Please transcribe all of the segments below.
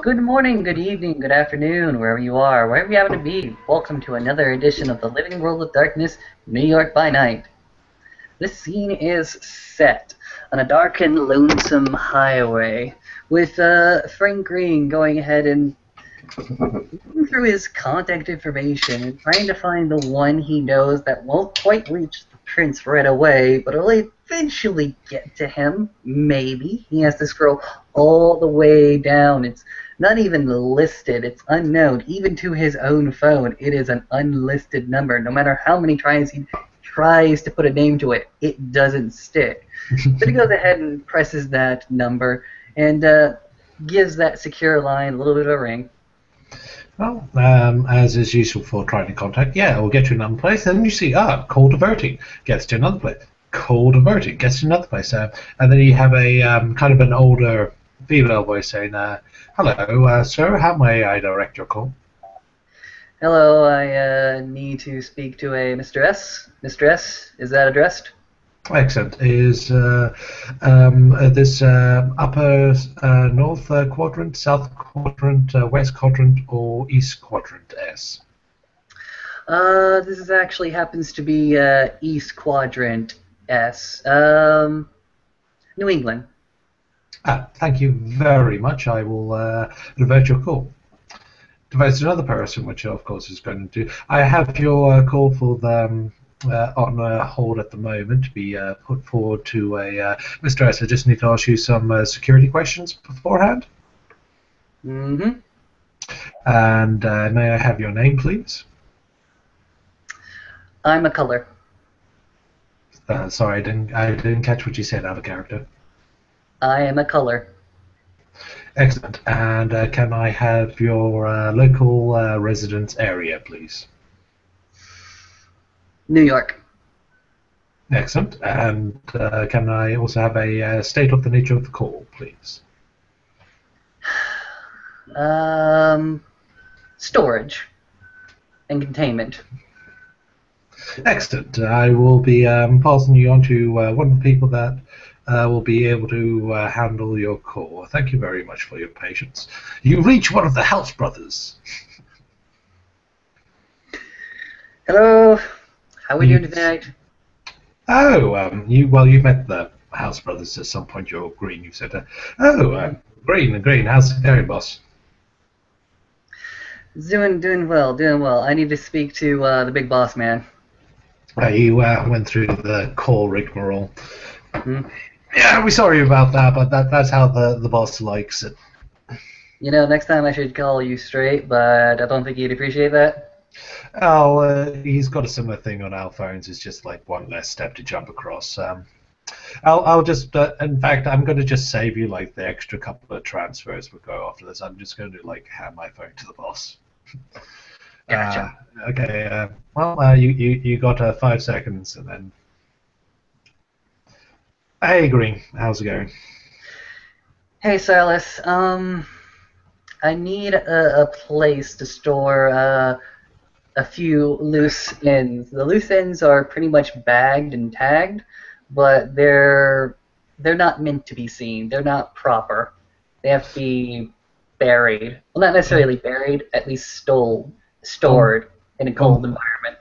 Good morning, good evening, good afternoon, wherever you are, wherever you happen to be. Welcome to another edition of the Living World of Darkness, New York by Night. This scene is set on a dark and lonesome highway with Frank Green going ahead and looking through his contact information and trying to find the one he knows that won't quite reach the prince right away, but will eventually get to him. Maybe. He has to scroll all the way down. It's not even listed. It's unknown. Even to his own phone, it is an unlisted number. No matter how many tries he tries to put a name to it, it doesn't stick. But he goes ahead and presses that number and gives that secure line a little bit of a ring. Well, as is useful for trying to contact, yeah, we'll get to another place. Then you see, call diverting, gets to another place. Call diverting, gets to another place. And then you have a kind of an older female voice saying, hello, sir, how may I direct your call? Hello, I need to speak to a Mr. S. Mr. S, is that addressed? Excellent. Is this upper north quadrant, south quadrant, west quadrant, or east quadrant S? This is actually happens to be East Quadrant S. New England. Thank you very much. I will divert your call. Divert to another person, which of course is going to do. I have your call for the on hold at the moment to be put forward to a Mr. S. I just need to ask you some security questions beforehand. Mm-hmm. And may I have your name, please? I'm a color. Sorry, I didn't catch what you said out of character. I am a color. Excellent. And can I have your local residence area, please? New York. Excellent. And can I also have a state of the nature of the call, please? Storage and containment. Excellent. I will be passing you on to one of the people that will be able to handle your call. Thank you very much for your patience. You reach one of the House brothers. Hello. How are we doing tonight? Oh, you met the House brothers at some point. You're Green. You said, Green. How's it going, boss? Doing well. I need to speak to the big boss man. You went through the call rigmarole. Mm-hmm. Yeah, we're sorry about that, but that's how the boss likes it. You know, next time I should call you straight, but I don't think you'd appreciate that. Oh, he's got a similar thing on our phones. It's just like one less step to jump across. I'll just, in fact, I'm going to just save you like the extra couple of transfers we'll go after this. I'm just going to like hand my phone to the boss. Gotcha. Okay. Well, you got 5 seconds, and then. Hey, Green. How's it going? Hey, Silas. I need a place to store a few loose ends. The loose ends are pretty much bagged and tagged, but they're not meant to be seen. They're not proper. They have to be buried. Well, not necessarily buried, at least stored in a cold environment.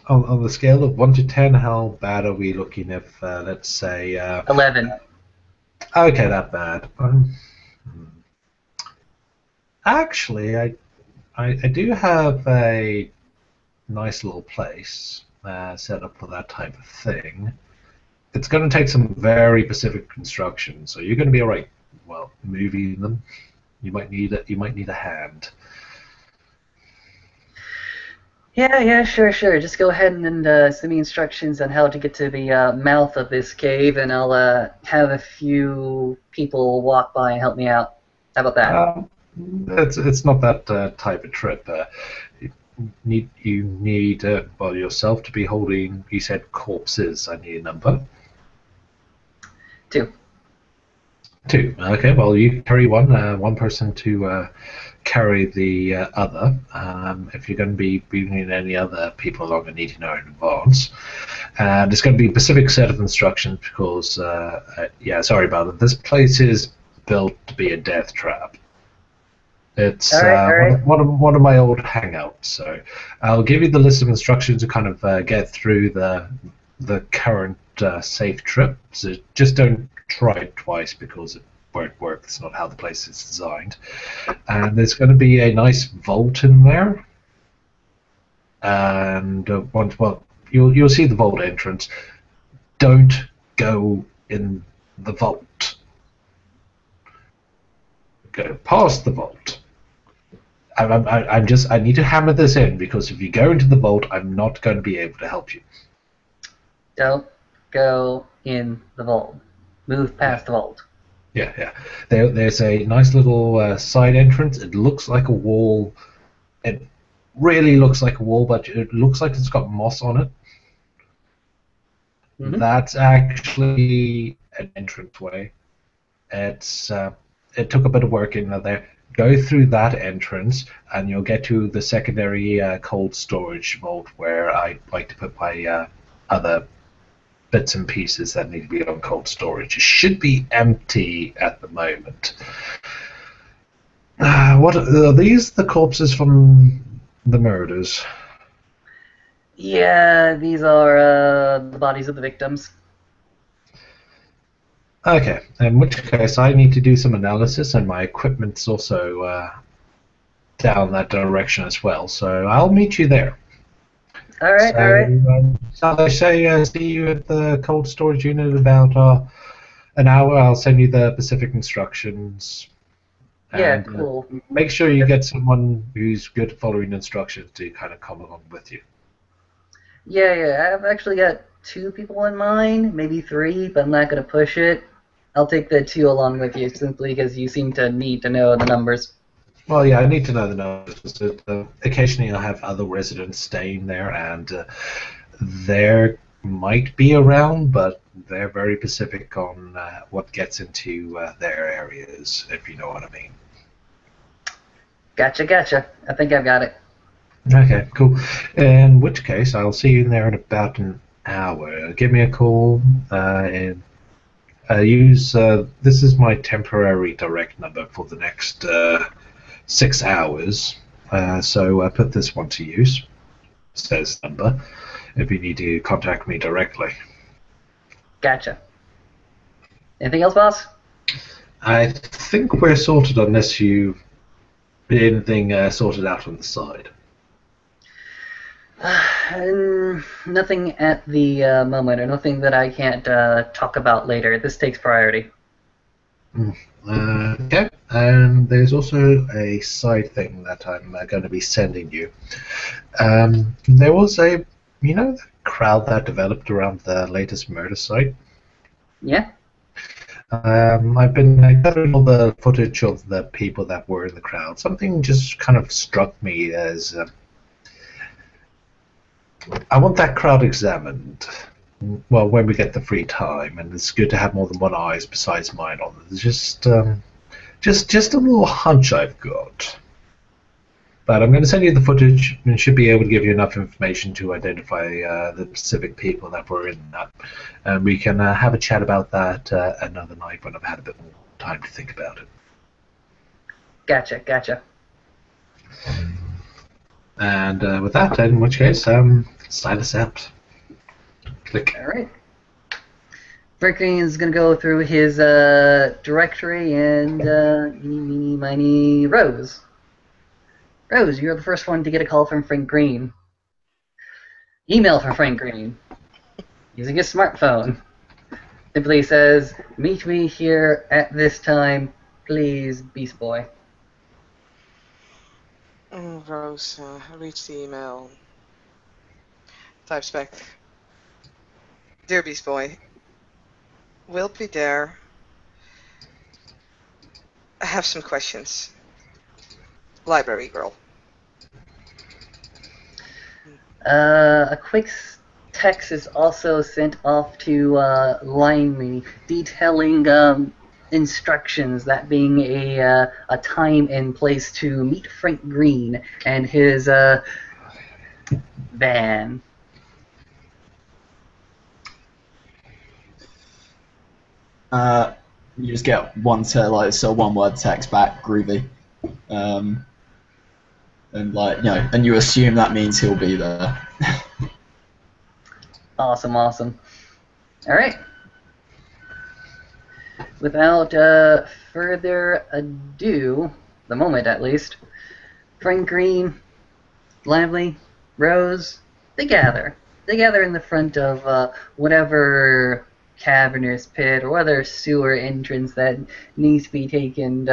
On the scale of 1 to 10, how bad are we looking if, let's say... 11. Okay, that bad. Actually, I do have a nice little place set up for that type of thing. It's going to take some very specific construction, so you're going to be all right. Well, moving them, you might need a hand. Yeah, sure. Just go ahead and send me instructions on how to get to the mouth of this cave, and I'll have a few people walk by and help me out. How about that? It's not that type of trip. You need yourself to be holding. You said corpses. I need a number. 2. 2. Okay. Well, you carry one person to carry the other. If you're going to be bringing any other people along, I need to know in advance. And it's going to be a specific set of instructions because, yeah, sorry about it. This place is built to be a death trap. It's All right, all right. one of my old hangouts. So I'll give you the list of instructions to kind of get through the current safe trip. So just don't try it twice because it won't work. It's not how the place is designed. And there's going to be a nice vault in there. And well, you'll see the vault entrance. Don't go in the vault. Go past the vault. I need to hammer this in because if you go into the vault, I'm not going to be able to help you. Don't go in the vault. Move past the vault. Yeah. There's a nice little side entrance. It looks like a wall. It really looks like a wall, but it looks like it's got moss on it. Mm-hmm. That's actually an entranceway. It took a bit of work in there. Go through that entrance, and you'll get to the secondary cold storage vault where I like to put my other bits and pieces that need to be on cold storage. It should be empty at the moment. What are these? The corpses from the murders? Yeah, these are the bodies of the victims. Okay, in which case I need to do some analysis, and my equipment's also down that direction as well. So I'll meet you there. All right, So, all right. shall I say see you at the cold storage unit in about an hour? I'll send you the specific instructions. Yeah, And cool. make sure you get someone who's good at following instructions to kind of come along with you. Yeah. I've actually got 2 people in mind, maybe 3, but I'm not going to push it. I'll take the 2 along with you simply because you seem to need to know the numbers. Well, yeah, I need to know the numbers. Occasionally, I'll have other residents staying there, and they might be around, but they're very specific on what gets into their areas, if you know what I mean. Gotcha. I think I've got it. Okay, cool. In which case, I'll see you in there in about an hour. Give me a call and use this is my temporary direct number for the next 6 hours. So put this one to use. Says number. If you need to contact me directly. Gotcha. Anything else, boss? I think we're sorted unless you anything sorted out on the side. Nothing at the moment, or nothing that I can't talk about later. This takes priority. Okay, and there's also a side thing that I'm going to be sending you. There was the crowd that developed around the latest murder site. Yeah? I've been gathering all the footage of the people that were in the crowd. Something just kind of struck me as I want that crowd examined. Well, when we get the free time, and it's good to have more than one eyes besides mine on it. It's just a little hunch I've got. But I'm going to send you the footage, and should be able to give you enough information to identify the specific people that were in that. And we can have a chat about that another night when I've had a bit more time to think about it. Gotcha. And with that, in which case, sign us out. Click. All right. Franklin is going to go through his directory and eeny, meeny, miny, Rose. Rose, you're the first one to get a call from Frank Green. Email from Frank Green. Using his smartphone. Simply says, meet me here at this time, please, Beast Boy. Rose, reach the email. Type spec. Dear Beast Boy, we'll be there. I have some questions. Library girl. A quick text is also sent off to Limey detailing instructions, that being a time and place to meet Frank Green and his van. You just get one word text back, groovy. And like, you know, and you assume that means he'll be there. Awesome, awesome. All right. Without further ado, the moment at least, Frank Green, Lively, Rose, they gather. They gather in the front of whatever cavernous pit or whatever sewer entrance that needs to be taken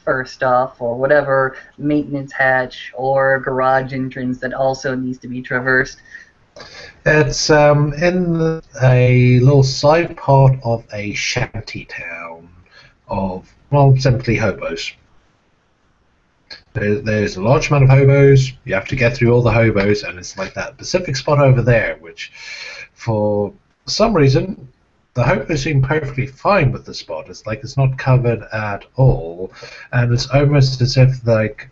first off, or whatever maintenance hatch or garage entrance that also needs to be traversed. It's in a little side part of a shanty town of, well, simply hobos. There's a large amount of hobos. You have to get through all the hobos, and it's like that specific spot over there, which, for some reason, the hobos seem perfectly fine with the spot. It's like it's not covered at all, and it's almost as if like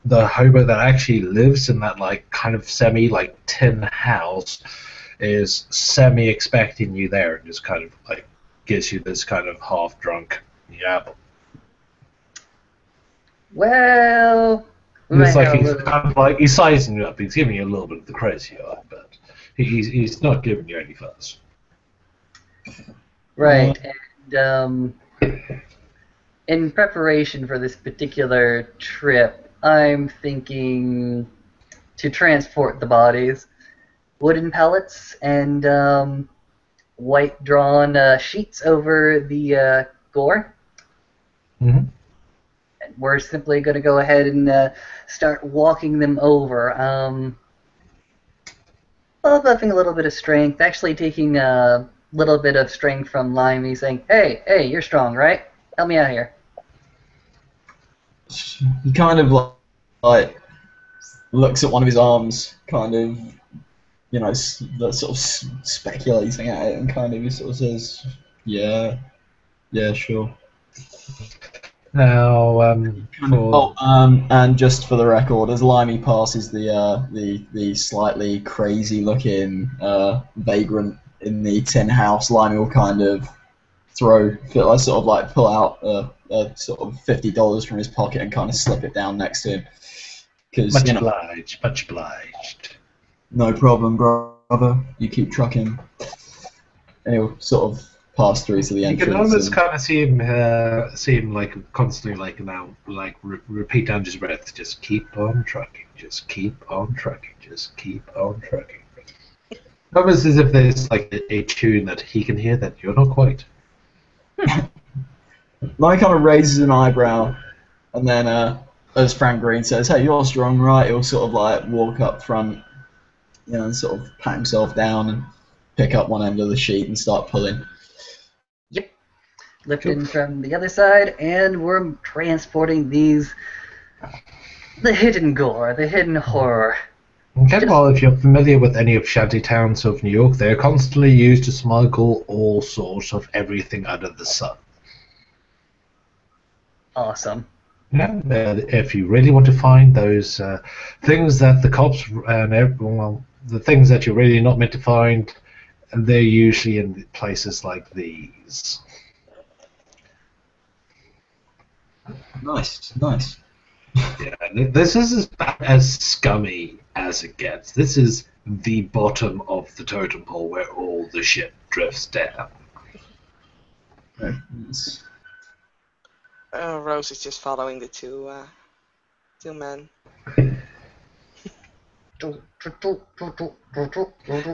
the hobo that actually lives in that like kind of semi like tin house is semi expecting you there, and just kind of like gives you this kind of half drunk yap. Well, we It's might like have a he's little. kind of like he's sizing you up. He's giving you a little bit of the crazy eye, but he's not giving you any fuss. Right, and in preparation for this particular trip, I'm thinking to transport the bodies, wooden pallets and white drawn sheets over the gore. Mm-hmm. And we're simply going to go ahead and start walking them over. Well, buffing a little bit of strength, actually taking a little bit of strength from Limey, saying, hey, you're strong, right? Help me out here. He kind of like looks at one of his arms, kind of, you know, sort of speculating at it, and kind of he sort of says, "Yeah, sure." Now, And just for the record, as Limey passes the slightly crazy looking vagrant in the tin house, Limey will kind of pull out a sort of $50 from his pocket and kind of slip it down next to him. much obliged. No problem, brother. You keep trucking. And he'll sort of pass through to the entrance. You can almost kind of see him like constantly like now like repeat under his breath. Just keep on trucking. Just keep on trucking. Just keep on trucking. Almost as if there's like a tune that he can hear that you're not quite. Mike kind of raises an eyebrow, and then as Frank Green says, "Hey, you're strong, right?" He'll sort of like walk up front, you know, and sort of pat himself down and pick up one end of the sheet and start pulling. Yep. Lifting from the other side, and we're transporting these. The hidden gore, the hidden horror. Okay, well, if you're familiar with any of shanty towns of New York, they're constantly used to smuggle all sorts of everything under the sun. Awesome. Yeah, if you really want to find those things that the cops and the things that you're really not meant to find, they're usually in places like these. Nice. Yeah, this is as bad as scummy as it gets. This is the bottom of the totem pole where all the shit drifts down. Rose is just following the two men.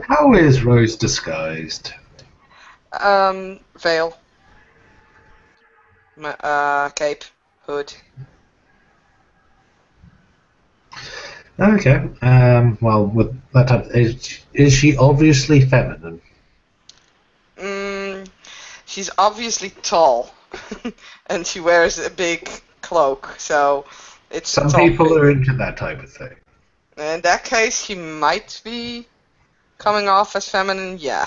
How is Rose disguised? Veil. Cape. Hood. Okay. Well, with that type, is she obviously feminine? She's obviously tall, and she wears a big cloak, so it's. Some people are into that type of thing. In that case, she might be coming off as feminine. Yeah.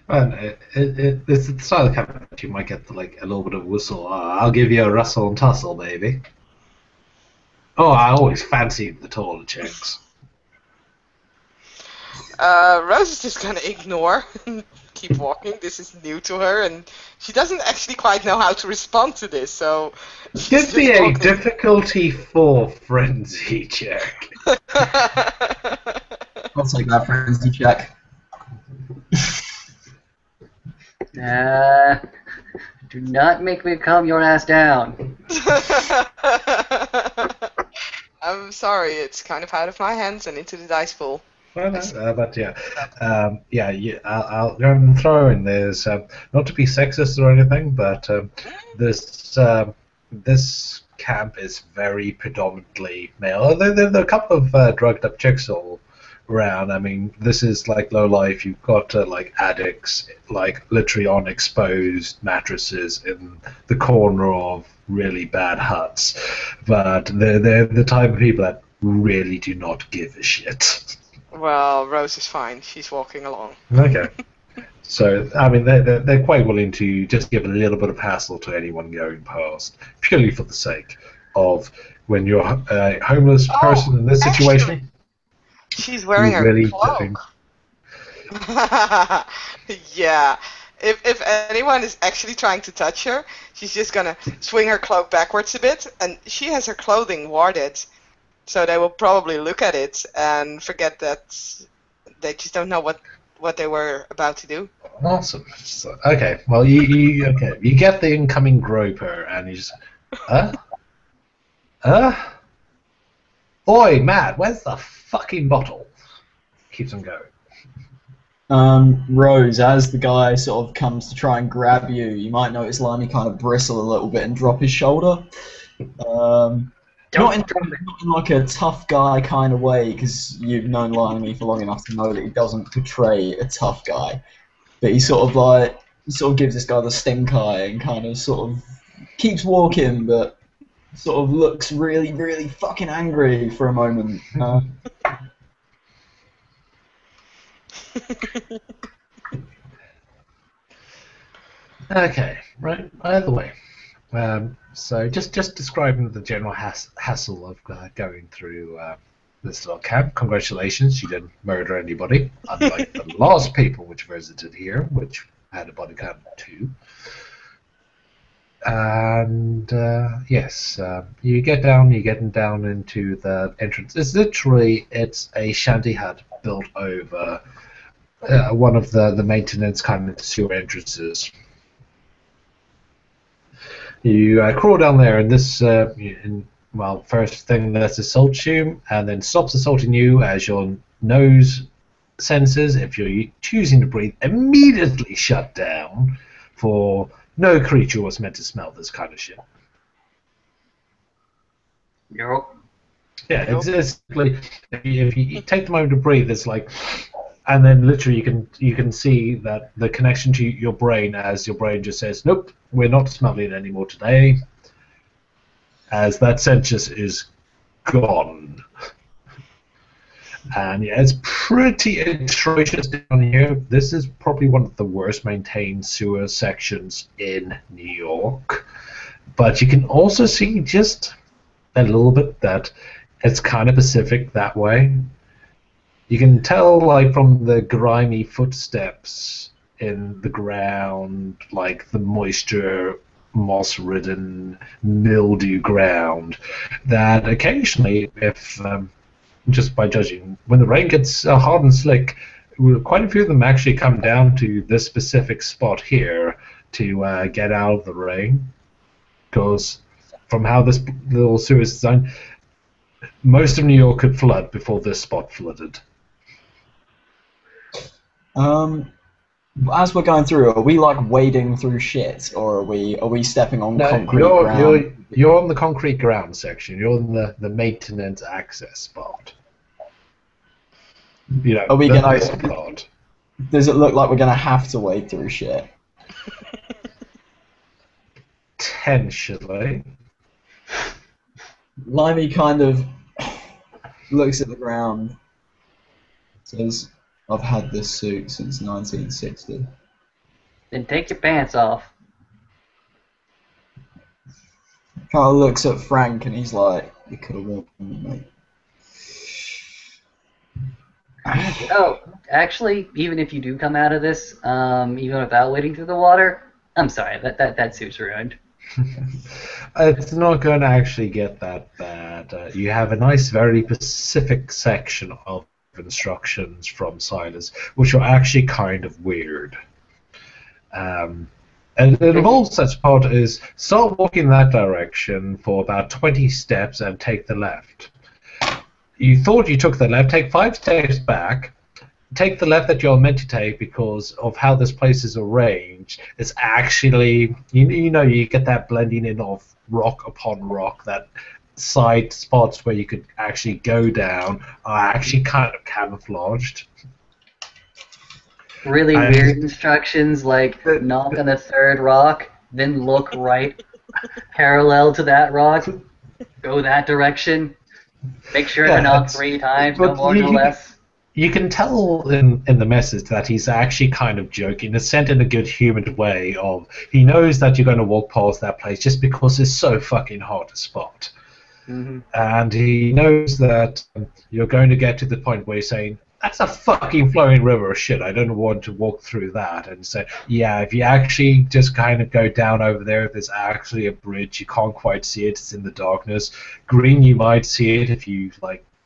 And it's the style of camera that you might get like a little bit of whistle. I'll give you a rustle and tussle, baby. Oh, I always fancied the taller chicks. Rose is just gonna ignore and keep walking. This is new to her, and she doesn't actually quite know how to respond to this, so she's Give just me a walking. difficulty 4 frenzy check. I'll take that frenzy check. Do not make me calm your ass down. I'm sorry, it's kind of out of my hands and into the dice pool. Well, but yeah, I'll go and throw in. There's not to be sexist or anything, but this camp is very predominantly male. There are a couple of drugged up chicks all around. I mean, this is like low life. You've got like addicts, like literally on exposed mattresses in the corner of really bad huts, but they're the type of people that really do not give a shit. Well, Rose is fine. She's walking along. Okay. So, I mean, they're quite willing to just give a little bit of hassle to anyone going past, purely for the sake of when you're a homeless person in this situation. She's wearing you her really cloak. don't- Yeah. If anyone is actually trying to touch her, she's just gonna swing her cloak backwards a bit, and she has her clothing warded, so they will probably look at it and forget that they just don't know what they were about to do. Awesome. So, okay. Well, you get the incoming groper, and you just, Oi, Matt, where's the fucking bottle? Keeps on going. Rose, as the guy sort of comes to try and grab you, you might notice Limey kind of bristle a little bit and drop his shoulder. Not in like a tough guy kind of way, because you've known Limey for long enough to know that he doesn't portray a tough guy. But he sort of gives this guy the stink eye and kind of sort of keeps walking, but sort of looks really, really fucking angry for a moment. Okay, right. By the way, so just describing the general hassle of going through this little camp. Congratulations, you didn't murder anybody, unlike the last people which visited here, which had a body count of 2. And yes, you're getting down into the entrance. It's a shanty hut built over one of the maintenance kind of sewer entrances. You crawl down there, and this, first thing that assaults you, and then stops assaulting you as your nose sensors, if you're choosing to breathe, immediately shut down, for no creature was meant to smell this kind of shit. You're Yeah, it's basically, if you take the moment to breathe, it's like, and then literally you can see that the connection to your brain, as your brain just says, nope, we're not smelling it anymore today, as that census is gone. And yeah, it's pretty atrocious down here. This is probably one of the worst maintained sewer sections in New York. But you can also see just a little bit that it's kind of Pacific that way. You can tell, like, from the grimy footsteps in the ground, like the moisture, moss-ridden, mildew ground, that occasionally, if just by judging, when the rain gets hard and slick, quite a few of them actually come down to this specific spot here to get out of the rain, because from how this little sewer is designed, most of New York could flood before this spot flooded. As we're going through, are we like wading through shit, or are we stepping on concrete ground? You're on the concrete ground section. You're in the maintenance access spot. You know, Are we the gonna- nice part. Does it look like we're gonna have to wade through shit? Potentially. Limey kind of looks at the ground, says, I've had this suit since 1960. Then take your pants off. Kind of looks at Frank and he's like, you could have warned me, mate. Oh, actually, even if you do come out of this, even without wading through the water, I'm sorry, that suit's ruined. It's not going to actually get that bad. You have a nice, very specific section of instructions from Silas, which are actually kind of weird. And it involves such part is start walking that direction for about 20 steps and take the left. You thought you took the left, take 5 steps back, take the left that you're meant to take because of how this place is arranged. It's actually, you get that blending in of rock upon rock, that side spots where you could actually go down are actually kind of camouflaged. Really weird instructions like knock on the third rock, then look right parallel to that rock, go that direction, make sure to knock 3 times, no more, no less. You can tell in the message that he's actually kind of joking. It's sent in a good humored way of he knows that you're going to walk past that place just because it's so fucking hard to spot. Mm-hmm. And he knows that you're going to get to the point where you're saying, that's a fucking flowing river of shit, I don't want to walk through that. And say, yeah, if you actually just kind of go down over there, there's actually a bridge, you can't quite see it, it's in the darkness. Green, you might see it if you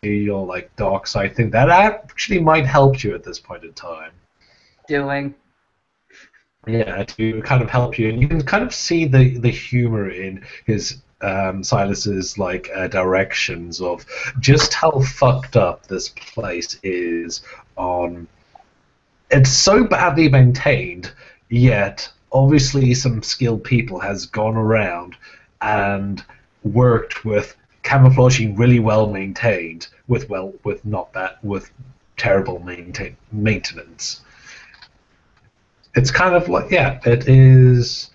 do your dark side thing. That actually might help you at this point in time. Doing. Yeah, to kind of help you, and you can kind of see the humor in his Silas's directions of just how fucked up this place is. It's so badly maintained, yet obviously some skilled people has gone around and worked with camouflaging really well maintained with terrible maintenance. It's kind of it is.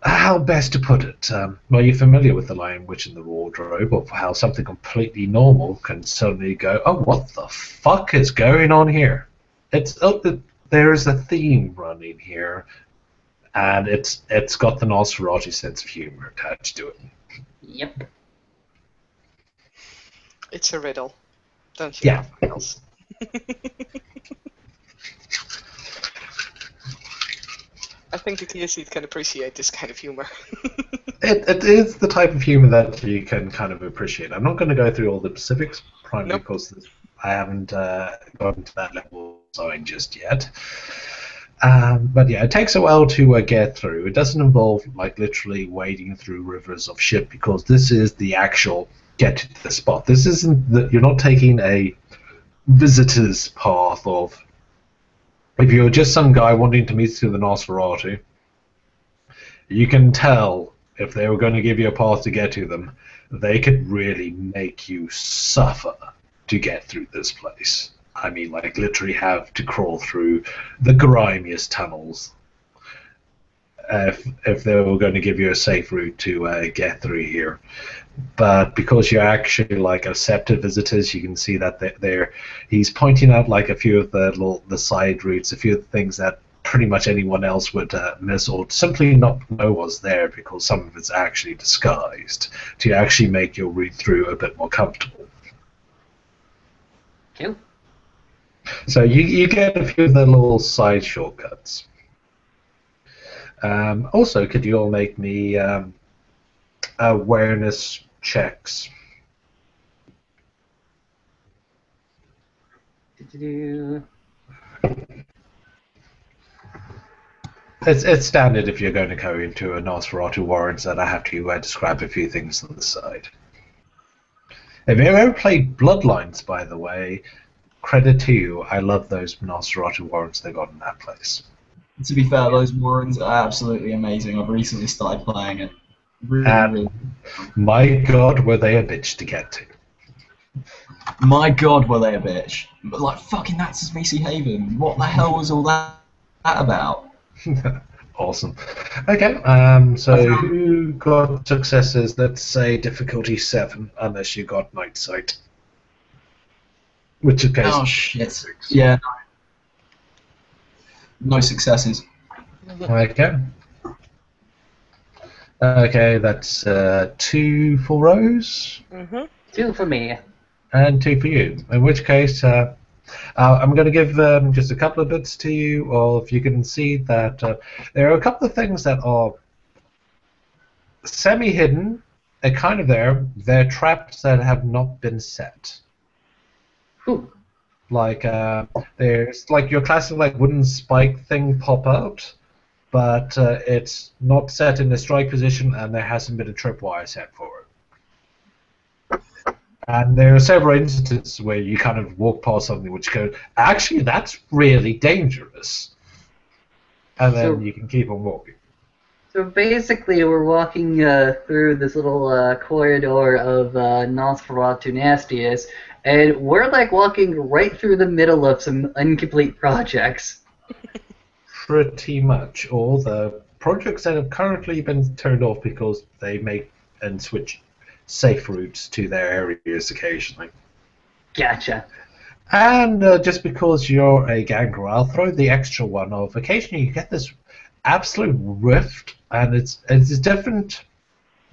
How best to put it? Well, you're familiar with the Lion, Witch, and the Wardrobe, of how something completely normal can suddenly go, oh, what the fuck is going on here? There is a theme running here, and it's got the Nosferatu sense of humor attached to it. Yep. It's a riddle. Don't you? Yeah. Else? I think the TSC can appreciate this kind of humor. It is the type of humor that you can kind of appreciate. I'm not going to go through all the specifics, primarily because I haven't gotten to that level of sewing just yet. But yeah, it takes a while to get through. It doesn't involve literally wading through rivers of shit because this is the actual get to the spot. This isn't you're not taking a visitor's path of. If you're just some guy wanting to meet through the Nosferatu, you can tell if they were going to give you a path to get to them, they could really make you suffer to get through this place. I mean, literally have to crawl through the grimiest tunnels if they were going to give you a safe route to get through here. But because you're actually accepted visitors, you can see that he's pointing out a few of the side routes, a few of the things that pretty much anyone else would miss or simply not know was there because some of it's actually disguised to actually make your route through a bit more comfortable. Cool. So you get a few of the little side shortcuts. Also, could you all make me awareness checks? It's standard if you're going to go into a Nosferatu warrant that I have to describe a few things on the side. Have you ever played Bloodlines, by the way? Credit to you. I love those Nosferatu warrants they got in that place. To be fair, those warrants are absolutely amazing. I've recently started playing it. Really. My God, were they a bitch to get to. My God, were they a bitch. But fucking that's Macy Haven. What the hell was all that about? Awesome. Okay, so who got successes? Let's say difficulty 7, unless you got Night Sight. Which is case. Oh shit. Yeah. No successes. Okay. Okay, that's 2 for Rose. Mm-hmm. 2 for me. And 2 for you. In which case, I'm going to give just a couple of bits to you, or if you can see that there are a couple of things that are semi-hidden, they're kind of there. They're traps that have not been set. Whew. Like there's like your classic like wooden spike thing pop out, but it's not set in the strike position, and there hasn't been a tripwire set for it. And there are several instances where you kind of walk past something which goes, actually, that's really dangerous, and then you can keep on walking. So basically, we're walking through this little corridor of Nosferatu nastiness, and we're like walking right through the middle of some incomplete projects. Pretty much. All the projects that have currently been turned off because they make and switch safe routes to their areas occasionally. Gotcha. And just because you're a gangrel, I'll throw the extra one of occasionally you get this absolute rift, and it's different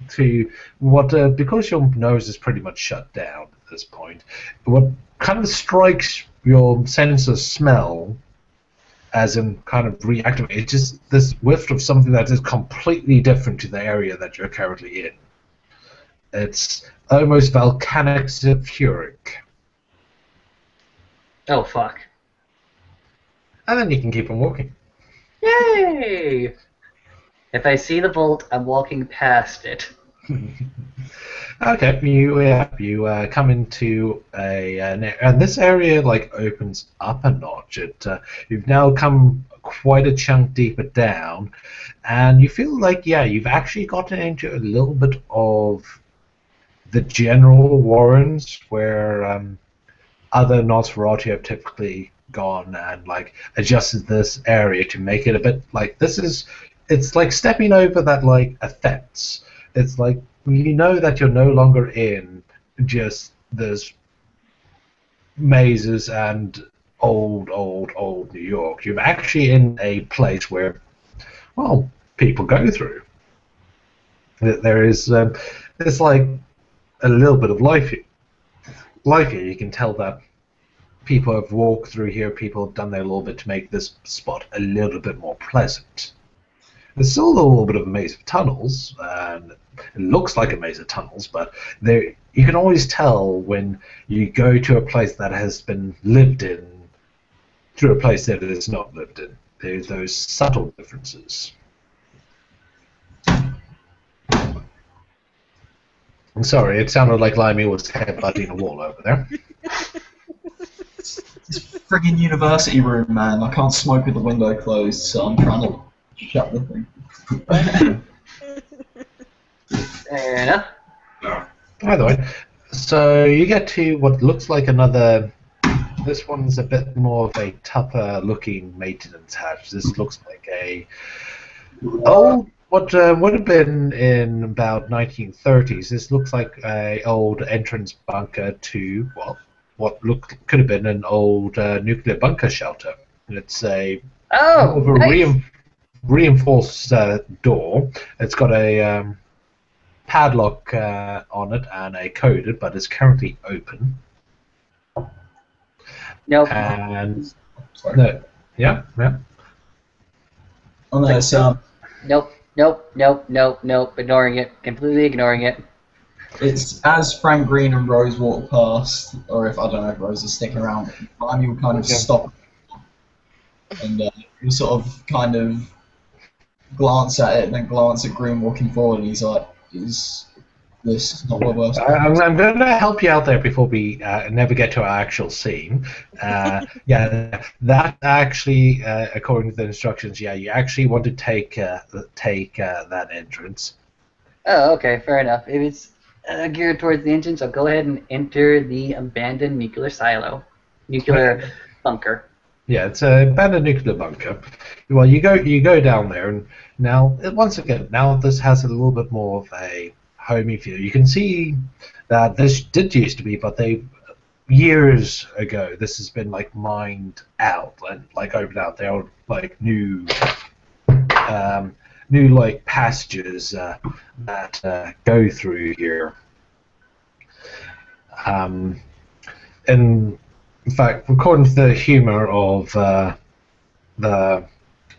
to what because your nose is pretty much shut down at this point. What kind of strikes your sense of smell, as in kind of reactivate, it's just this whiff of something that is completely different to the area that you're currently in. It's almost volcanic sulfuric. Oh, fuck. And then you can keep on walking. Yay! If I see the vault, I'm walking past it. Okay, you come into and this area like opens up a notch. You've now come quite a chunk deeper down, and you feel like you've actually gotten into a little bit of the general warrens where other Nosferatu have typically gone and like adjusted this area to make it a bit like it's like stepping over that like a fence. It's like you know that you're no longer in just this mazes and old New York. You're actually in a place where, well, people go through. There is there's like a little bit of life here. You can tell that people have walked through here, people have done their little bit to make this spot a little bit more pleasant. There's still a little bit of a maze of tunnels, and it looks like a maze of tunnels, but there you can always tell when you go to a place that has been lived in through a place that it is not lived in. There's those subtle differences. I'm sorry, it sounded like Limey was headbutting a wall over there. It's friggin' university room, man. I can't smoke with the window closed, so I'm trying to shut the thing. Fair enough. By the way, so you get to what looks like another. This one's a bit more of a tougher looking maintenance hatch. This looks like a old, what would have been in about 1930s. This looks like a old entrance bunker to what could have been an old nuclear bunker shelter. It's a nice. Reinforced door. It's got a padlock on it and a coded, but it's currently open. Nope. And Sorry. no, yeah. Oh, no, it's, Nope. Ignoring it. Completely ignoring it. it's as Frank Green and Rose walk past, or if I don't know if Rose is sticking around, Lime will kind of stop and he'll sort of kind of glance at it and then glance at Green walking forward, and he's like, "Is this not what we're?" I'm going to help you out there before we never get to our actual scene. That actually, according to the instructions, you actually want to take that entrance. Oh, okay, fair enough. If it's geared towards the entrance, I'll go ahead and enter the abandoned nuclear bunker. Yeah, it's a abandoned nuclear bunker. Well, you go down there, and now once again, now this has a little bit more of a homey feel. You can see that this did used to be, but years ago, this has been like mined out and like opened out. There are like new like passages that go through here, and In fact, according to the humor of the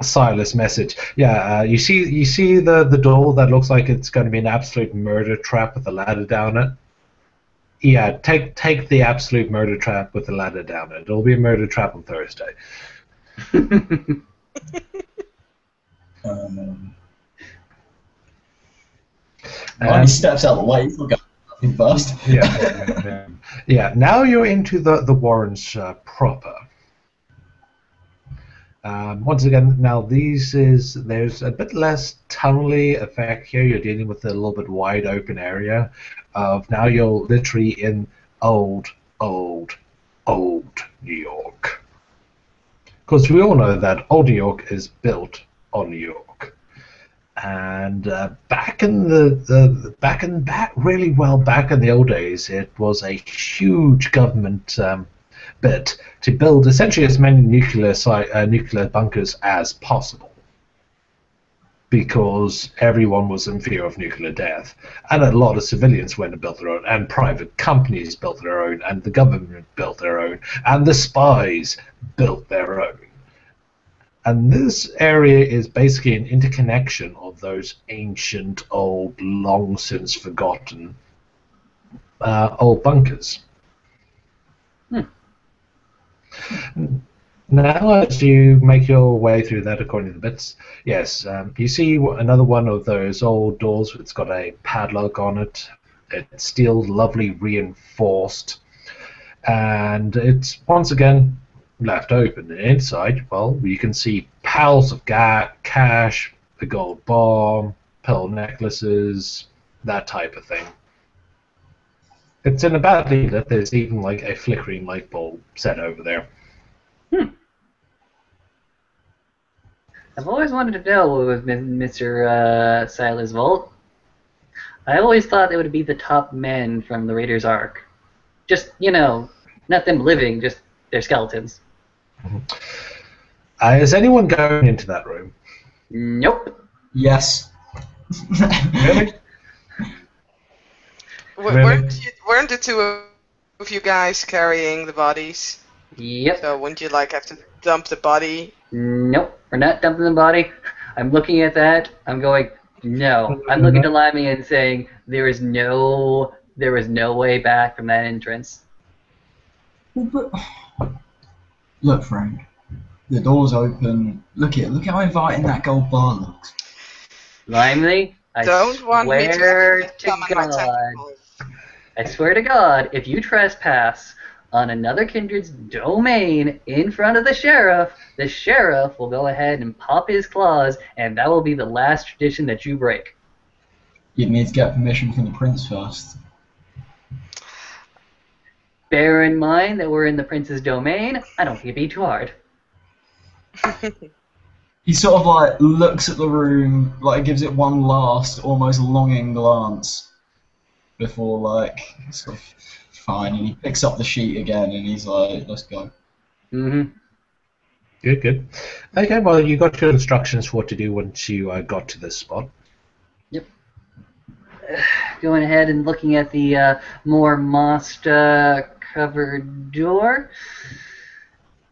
Silas message, you see the door that looks like it's going to be an absolute murder trap with a ladder down it. Yeah, take the absolute murder trap with the ladder down it. It'll be a murder trap on Thursday. Ronnie steps out of the way. He's not going first. Yeah. Now you're into the Warrens proper. Once again, now there's a bit less tunnely effect here. You're dealing with a little bit wide open area. Now you're literally in old New York. Because we all know that old New York is built on New York. And back in back in the old days, it was a huge government bit to build essentially as many nuclear bunkers as possible, because everyone was in fear of nuclear death, and a lot of civilians went and built their own, and private companies built their own, and the government built their own, and the spies built their own. And this area is basically an interconnection of those ancient, old, long since forgotten old bunkers. Now, as you make your way through that, according to the bits, yes, you see another one of those old doors. It's got a padlock on it. It's still lovely reinforced, and it's once again left open. And inside, well, you can see piles of cash, the gold bomb, pearl necklaces, that type of thing. It's in a badly lit. There's even like a flickering light bulb set over there. I've always wanted to know what was Mr. Silas' vault. I always thought it would be the top men from the Raiders' Ark. Just, not them living, just their skeletons. Is anyone going into that room? Nope. Yes. Really? Weren't the two of you guys carrying the bodies? Yep. So wouldn't you have to dump the body? Nope. We're not dumping the body. I'm looking at that. I'm going, no. I'm looking to Limey and saying there was no way back from that entrance. Look, Frank. The door's open. Look how inviting that gold bar looks. Limey, I swear to God, if you trespass on another kindred's domain in front of the sheriff will go ahead and pop his claws, and that will be the last tradition that you break. You'd need to get permission from the prince first. Bear in mind that we're in the prince's domain. I don't think it'd be too hard. He sort of looks at the room, gives it one last, almost longing glance before sort of fine, and he picks up the sheet again and he's like, let's go. Good. Okay, well, you got your instructions for what to do once you got to this spot. Yep. Going ahead and looking at the more mossed covered door.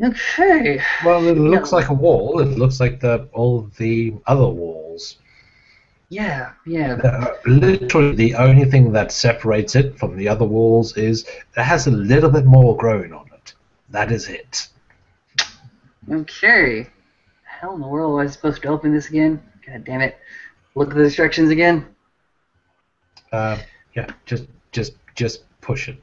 Okay. Well, it looks like a wall. It looks like all the other walls. Yeah. Literally, the only thing that separates it from the other walls is it has a little bit more growing on it. That is it. Okay. How in the world was I supposed to open this again? God damn it. Look at the instructions again. Yeah, just push it.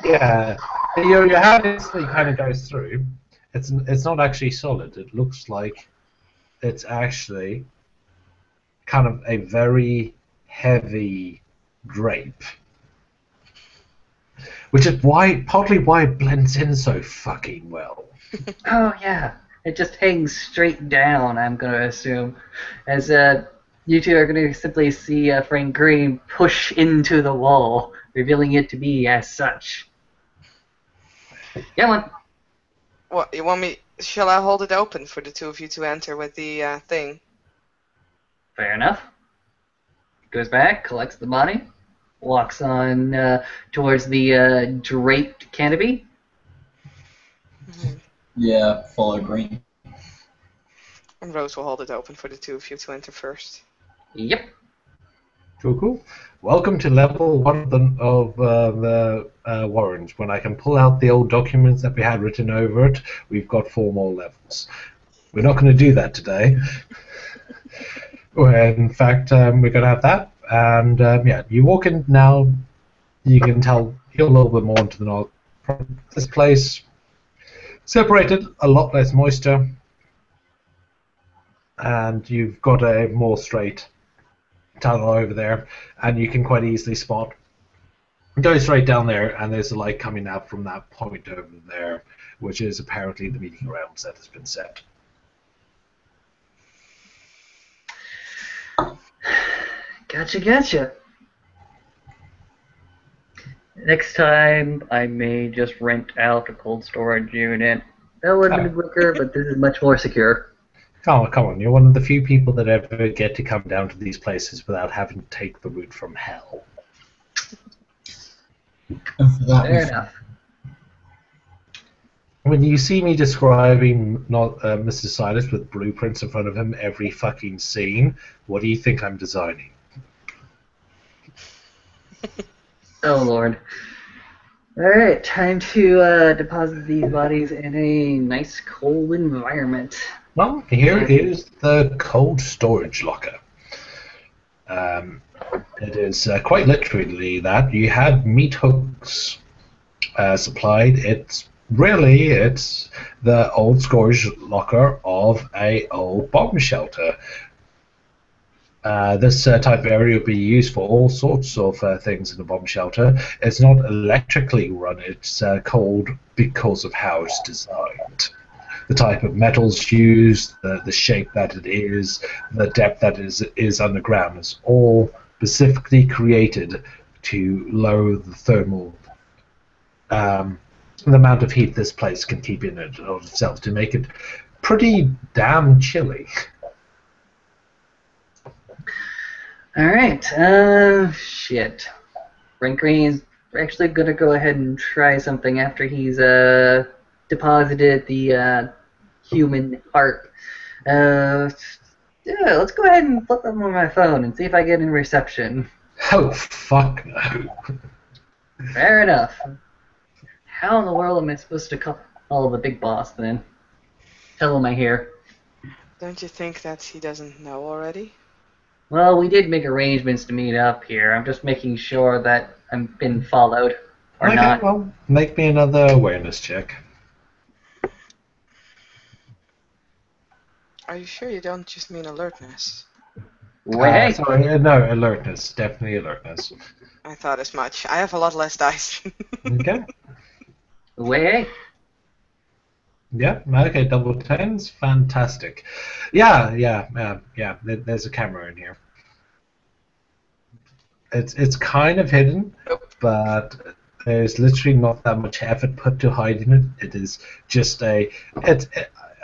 Yeah, your hand instantly kind of goes through. It's not actually solid. It looks like it's actually kind of a very heavy drape, which is partly why it blends in so fucking well. Oh yeah, it just hangs straight down. I'm gonna assume, as you two are gonna simply see Frank Green push into the wall, revealing it to be as such. Yeah, man. What, you want me? Shall I hold it open for the two of you to enter with the thing? Fair enough. Goes back, collects the body, walks on towards the draped canopy, Yeah, follow green. And Rose will hold it open for the two of you to enter first. Yep. Cool. Welcome to level 1 of the Warrens. When I can pull out the old documents that we had written over it, we've got 4 more levels. We're not going to do that today. In fact, we're going to have that. And yeah, you walk in now, you can tell you're a little bit more into the north. This place, separated, a lot less moisture. And you've got a more straight tunnel over there, and you can quite easily spot. Go straight down there, and there's a light coming out from that point over there, which is apparently the meeting grounds that has been set. Gotcha. Next time, I may just rent out a cold storage unit. That would have been quicker, but this is much more secure. Come on, you're one of the few people that ever get to come down to these places without having to take the route from hell. Fair enough. When you see me describing Mr. Silas with blueprints in front of him every fucking scene, what do you think I'm designing? Oh, Lord. Alright, time to deposit these bodies in a nice cold environment. Well, here is the cold storage locker. It is quite literally that. You have meat hooks supplied. It's the old storage locker of a old bomb shelter. This type of area will be used for all sorts of things in a bomb shelter. It's not electrically run. It's cold because of how it's designed. The type of metals used, the shape that it is, the depth that is underground is all specifically created to lower the thermal, the amount of heat this place can keep in it of itself to make it pretty damn chilly. Alright, shit. Frank Green's actually gonna go ahead and try something after he's, deposited the, human heart. Yeah, let's go ahead and flip them on my phone and see if I get any reception. Oh, fuck no. Fair enough. How in the world am I supposed to call the big boss, then? Tell him I hear. Don't you think that he doesn't know already? Well, we did make arrangements to meet up here. I'm just making sure that I've been followed, or Okay, not. well, make me another awareness check. Are you sure you don't just mean alertness? Wait. Sorry, no, alertness. Definitely alertness. I thought as much. I have a lot less dice. Okay. Wait. Yeah, okay, double tens, fantastic. Yeah, there's a camera in here. It's kind of hidden, but there's literally not that much effort put to hiding it. It is just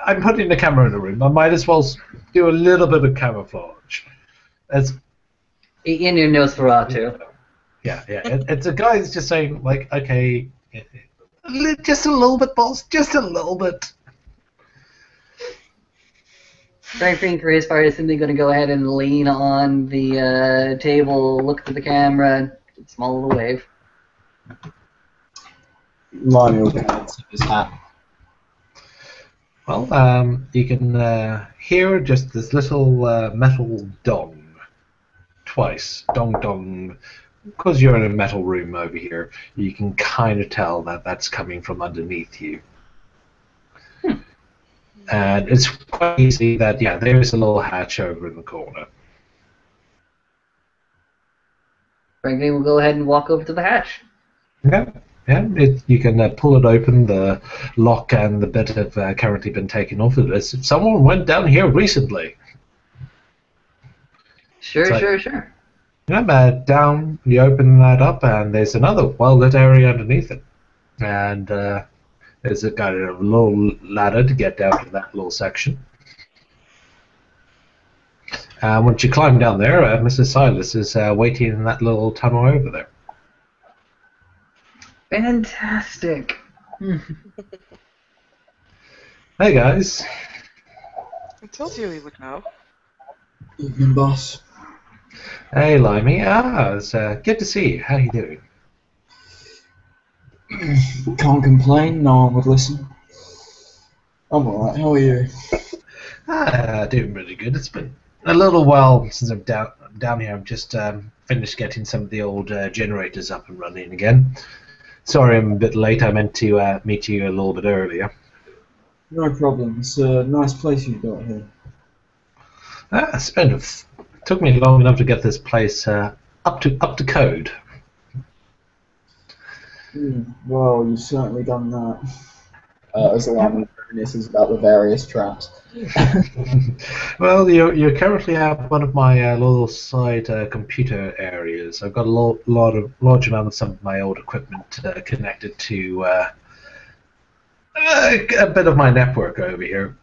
I'm putting the camera in a room. I might as well do a little bit of camouflage. It's In your Nosferatu. yeah. It's a guy that's just saying, like, okay, just a little bit, boss, just a little bit. Frank Green, for his part, is simply going to go ahead and lean on the table, look to the camera, and small little wave. Lionel can tip his hat. Well, you can hear just this little metal dong twice. Dong dong. Because you're in a metal room over here, you can kind of tell that that's coming from underneath you. And it's quite easy that, yeah, there is a little hatch over in the corner. Frank Green will go ahead and walk over to the hatch. Okay. Yeah, you can pull it open. The lock and the bit have currently been taken off of this. Someone went down here recently. Sure. Yeah, down, you open that up, and there's another well-lit area underneath it. And there's a kind of little ladder to get down to that little section. Once you climb down there, Mrs. Silas is waiting in that little tunnel over there. Fantastic. Hey guys. I told you he would know. Evening, boss. Hey Limey. It's good to see you. How you doing? Can't complain. No one would listen. I'm alright. How are you? Doing really good. It's been a little while since I'm down here. I've just finished getting some of the old generators up and running again. Sorry I'm a bit late. I meant to meet you a little bit earlier. No problem. It's a nice place you've got here. It took me long enough to get this place up to code. Well, you've certainly done that. As alarming as is about the various traps. Well, you're currently at one of my little side computer areas. I've got a large amount of some of my old equipment connected to a bit of my network over here.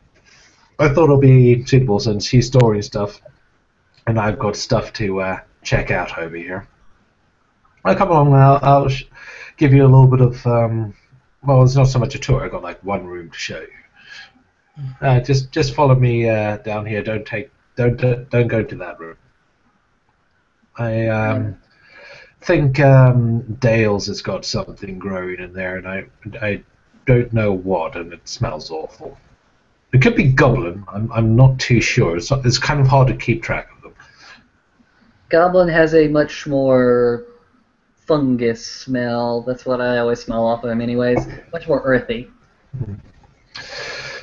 I thought it'll be suitable since he's storing stuff, and I've got stuff to check out over here. I'll come along. I'll give you a little bit of. Well, it's not so much a tour. I've got like one room to show you. Just follow me down here. Don't go to that room. I think Dale's has got something growing in there, and I don't know what, and it smells awful. It could be goblin. I'm not too sure. It's kind of hard to keep track of them. Goblin has a much more fungus smell. That's what I always smell off of him anyways. Much more earthy.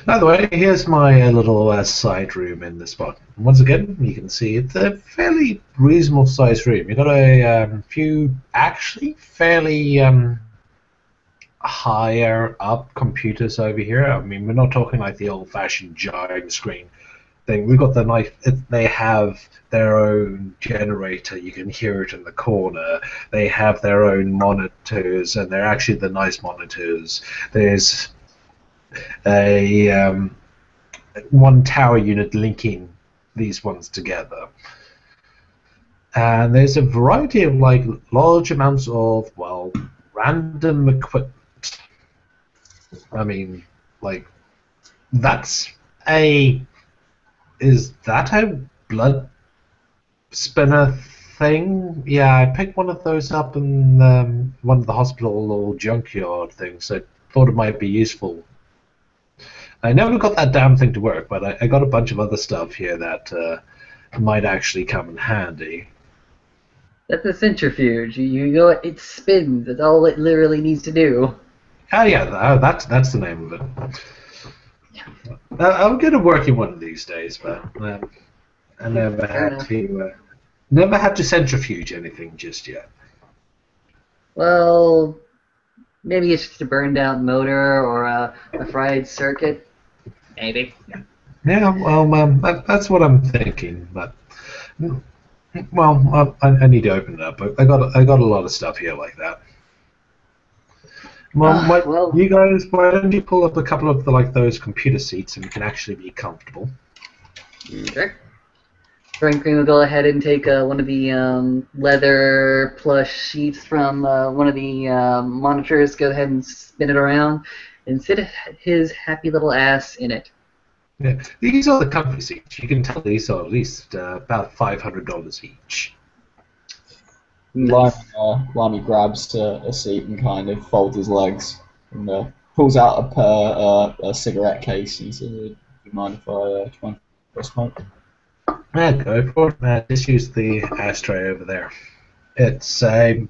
By the way, here's my little side room in this spot. Once again, you can see it's a fairly reasonable sized room. You've got a few actually fairly higher up computers over here. I mean, we're not talking like the old fashioned giant screen thing. We've got the nice, they have their own generator. You can hear it in the corner. They have their own monitors, and they're actually the nice monitors. There's a one tower unit linking these ones together, and there's a variety of like large amounts of random equipment. I mean, like is that a blood spinner thing? Yeah, I picked one of those up in one of the hospital or junkyard things. So I thought it might be useful. I never got that damn thing to work, but I got a bunch of other stuff here that might actually come in handy. That's a centrifuge. You go, it spins. That's all it literally needs to do. Oh yeah, that's the name of it. I'll get to working one of these days, but I never had to centrifuge anything just yet. Well, maybe it's just a burned out motor or a fried circuit. Maybe. Yeah, well, that's what I'm thinking, but well, I need to open it up. I got a lot of stuff here like that. Well, you guys, why don't you pull up a couple of those computer seats and you can actually be comfortable? Sure. Franklin will go ahead and take one of the leather plush sheets from one of the monitors, go ahead and spin it around, and sit his happy little ass in it. Yeah, these are the comfy seats. You can tell these are at least about $500 each. Nice. Limey grabs a seat and kind of folds his legs and pulls out a cigarette case and says, "Do you mind if I try and for a smoke?" Yeah, go for it. Just use the ashtray over there. It's the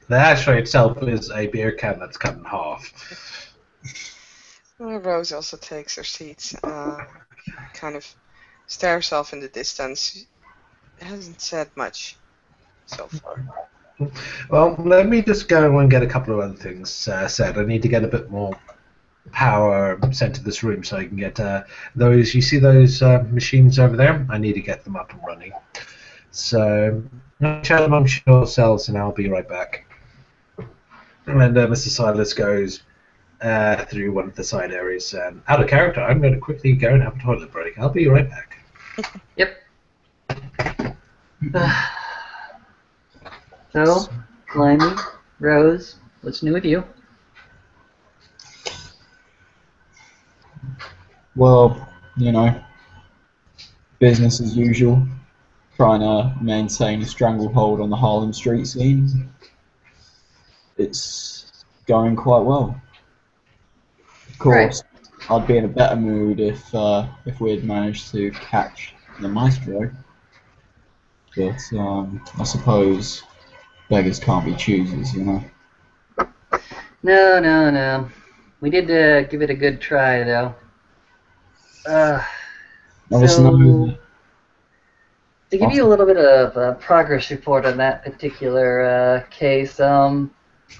ashtray itself is a beer can that's cut in half. Rose also takes her seat, kind of stares off in the distance. Hasn't said much so far. Well, let me just go and get a couple of other things said. I need to get a bit more power sent to this room so I can get those. You see those machines over there? I need to get them up and running. So, I'm sure sells, and I'll be right back. And Mr. Silas goes through one of the side areas. Out of character, I'm going to quickly go and have a toilet break. I'll be right back. Yep. So, Limey, Rose, what's new with you? Well, you know, business as usual. Trying to maintain a stranglehold on the Harlem street scene. It's going quite well. Of Right. course, I'd be in a better mood if we had managed to catch the maestro. But I suppose beggars can't be choosers, you know. No, no, no. We did give it a good try, though. Uh, I just know so, that. to give you a little bit of a progress report on that particular case, remember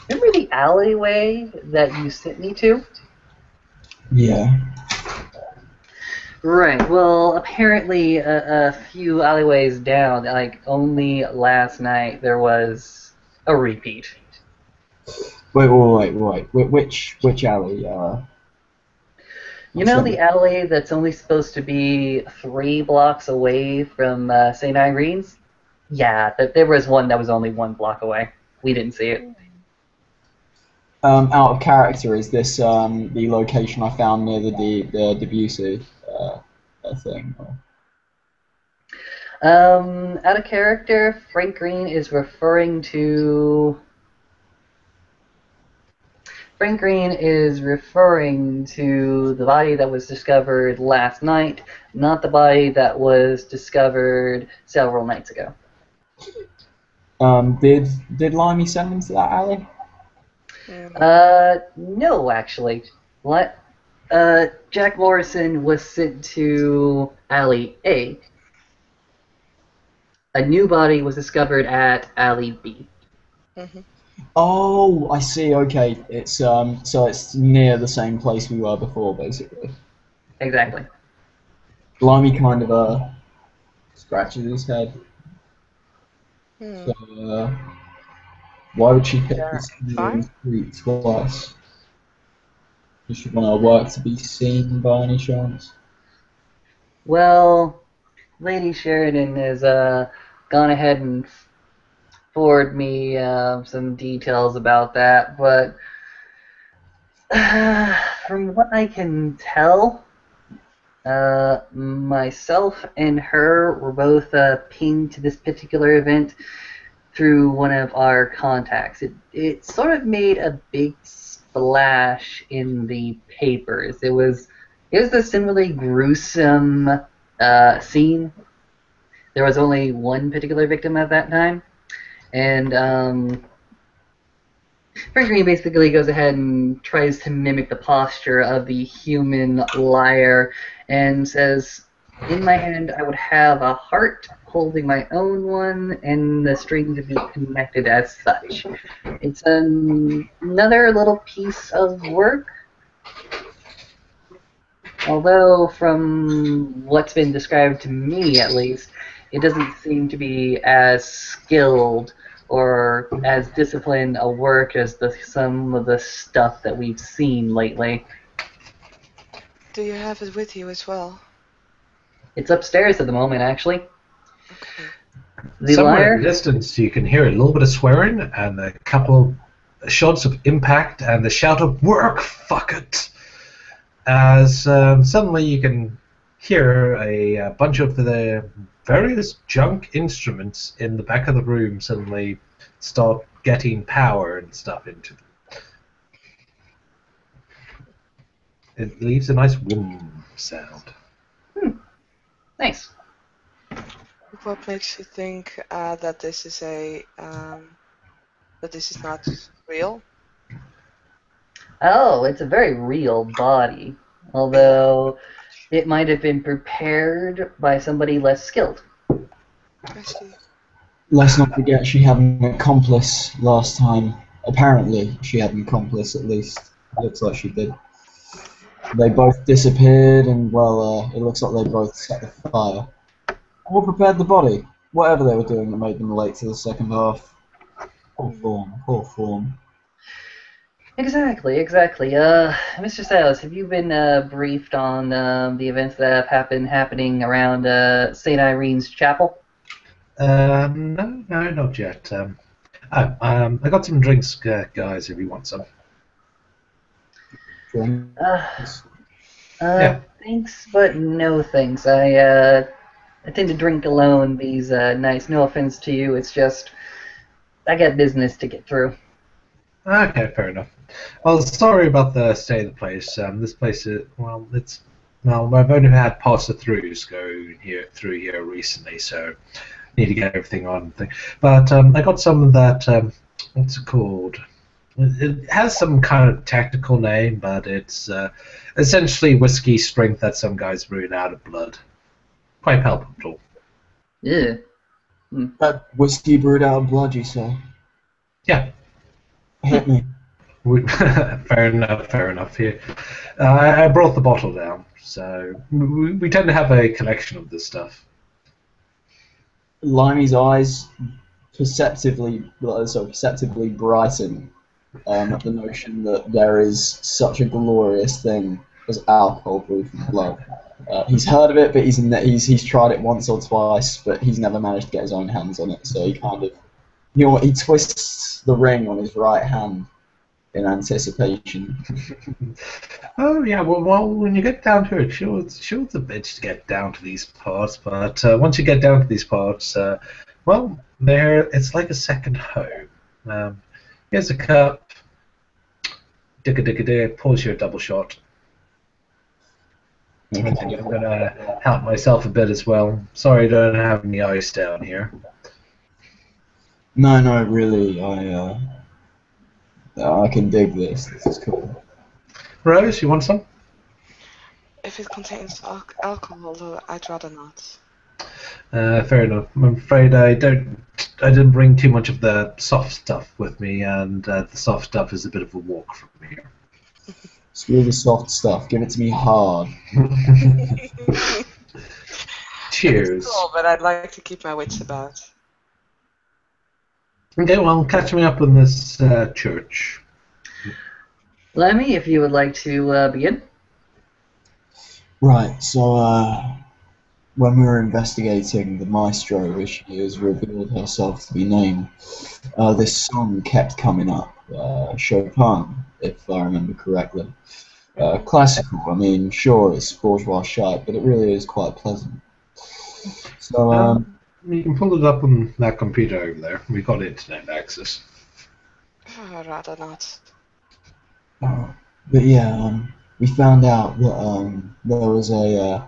the alleyway that you sent me to? Yeah. Right. Well, apparently a few alleyways down, like only last night, there was a repeat. Wait. Which alley? You know the alley that's only supposed to be 3 blocks away from St. Irene's? Yeah, there was one that was only 1 block away. We didn't see it. Out of character, is this the location I found near the Debussy thing? Out of character, Frank Green is referring to. Frank Green is referring to the body that was discovered last night, not the body that was discovered several nights ago. Did Limey send him to that alley? No, actually. What? Jack Morrison was sent to Alley A. A new body was discovered at Alley B. Mm-hmm. Oh, I see. Okay, it's so it's near the same place we were before, basically. Exactly. Limey kind of scratches his head. Hmm. So why would she pick They're this new fine. street twice? Does she want her work to be seen by any chance? Well, Lady Sheridan has gone ahead and forwarded me some details about that, but from what I can tell, myself and her were both pinged to this particular event through one of our contacts. It sort of made a big splash in the papers. It was a similarly gruesome scene. There was only one particular victim at that time, and Frank Green basically goes ahead and tries to mimic the posture of the human liar and says, in my hand I would have a heart holding my own one, and the strings would be connected as such. It's another little piece of work, although from what's been described to me at least, it doesn't seem to be as skilled or as disciplined a work as some of the stuff that we've seen lately. Do you have it with you as well? It's upstairs at the moment, actually. Okay. The Somewhere in liar? the distance, you can hear a little bit of swearing and a couple of shots of impact and the shout of "Work, fuck it!" As suddenly you can hear a bunch of the various junk instruments in the back of the room suddenly start getting power and stuff into them. It leaves a nice sound. Nice. What makes you think that this is that this is not real? Oh, it's a very real body, although it might have been prepared by somebody less skilled. I see. Let's not forget she had an accomplice last time. Apparently, she had an accomplice at least. Looks like she did. They both disappeared, and well, it looks like they both set the fire. Or prepared the body. Whatever they were doing that made them late to the second half. Poor form, poor form. Exactly, exactly. Mr. Stiles, have you been briefed on the events that have been happening around St. Irene's Chapel? No, not yet. I got some drinks, guys, if you want some. Drinks. Uh, Yeah. Thanks, but no thanks. I tend to drink alone these nights. No offense to you, it's just I got business to get through. Okay, fair enough. Well, sorry about the state of the place. This place is I've only had pass-throughs go here through here recently, so need to get everything on. But I got some of that. What's it called? It has some kind of technical name, but it's essentially whiskey strength that some guys brewed out of blood. Quite palpable. Yeah. That whiskey brewed out of blood, you say? Yeah. Hit me. Fair enough. Fair enough. Here, I brought the bottle down, so we tend to have a collection of this stuff. Limey's eyes perceptibly brighten at the notion that there is such a glorious thing as alcohol brewed from blood. He's heard of it, but he's tried it once or twice, but he's never managed to get his own hands on it. So he kind of, he twists the ring on his right hand in anticipation. Oh yeah, well, when you get down to it, sure, it's a bitch to get down to these parts, but once you get down to these parts, well, it's like a second home. Here's a cup. Digga, pause your double shot. I think I'm gonna help myself a bit as well. Sorry, I don't have any ice down here. No, really, I can dig this. This is cool. Rose, you want some? If it contains alcohol, though, I'd rather not. Fair enough. I'm afraid I didn't bring too much of the soft stuff with me, and the soft stuff is a bit of a walk from here. Screw the soft stuff. Give it to me hard. Cheers. Cool, but I'd like to keep my wits about. Okay, well, catch me up in this church. Lemmy, if you would like to begin. Right, so when we were investigating the maestro, which has revealed herself to be named, this song kept coming up. Chopin, if I remember correctly. Classical, I mean, sure, it's bourgeois shite, but it really is quite pleasant. So, you can pull it up on that computer over there. We've got internet access. I'd rather not. but yeah, we found out that there was a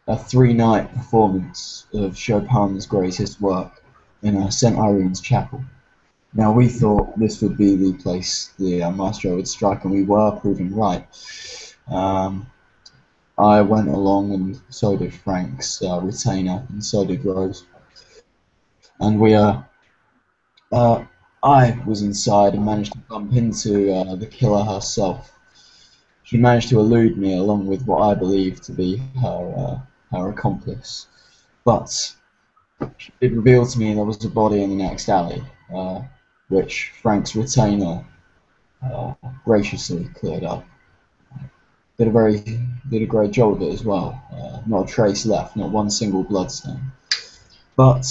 3-night performance of Chopin's greatest work in St. Irene's Chapel. Now, we thought this would be the place the maestro would strike, and we were proven right. I went along, and so did Frank's retainer, and so did Rose. And I was inside and managed to bump into the killer herself. She managed to elude me along with what I believe to be her accomplice. But it revealed to me there was a body in the next alley, which Frank's retainer graciously cleared up. Did a great job of it as well. Not a trace left, not one single bloodstain. But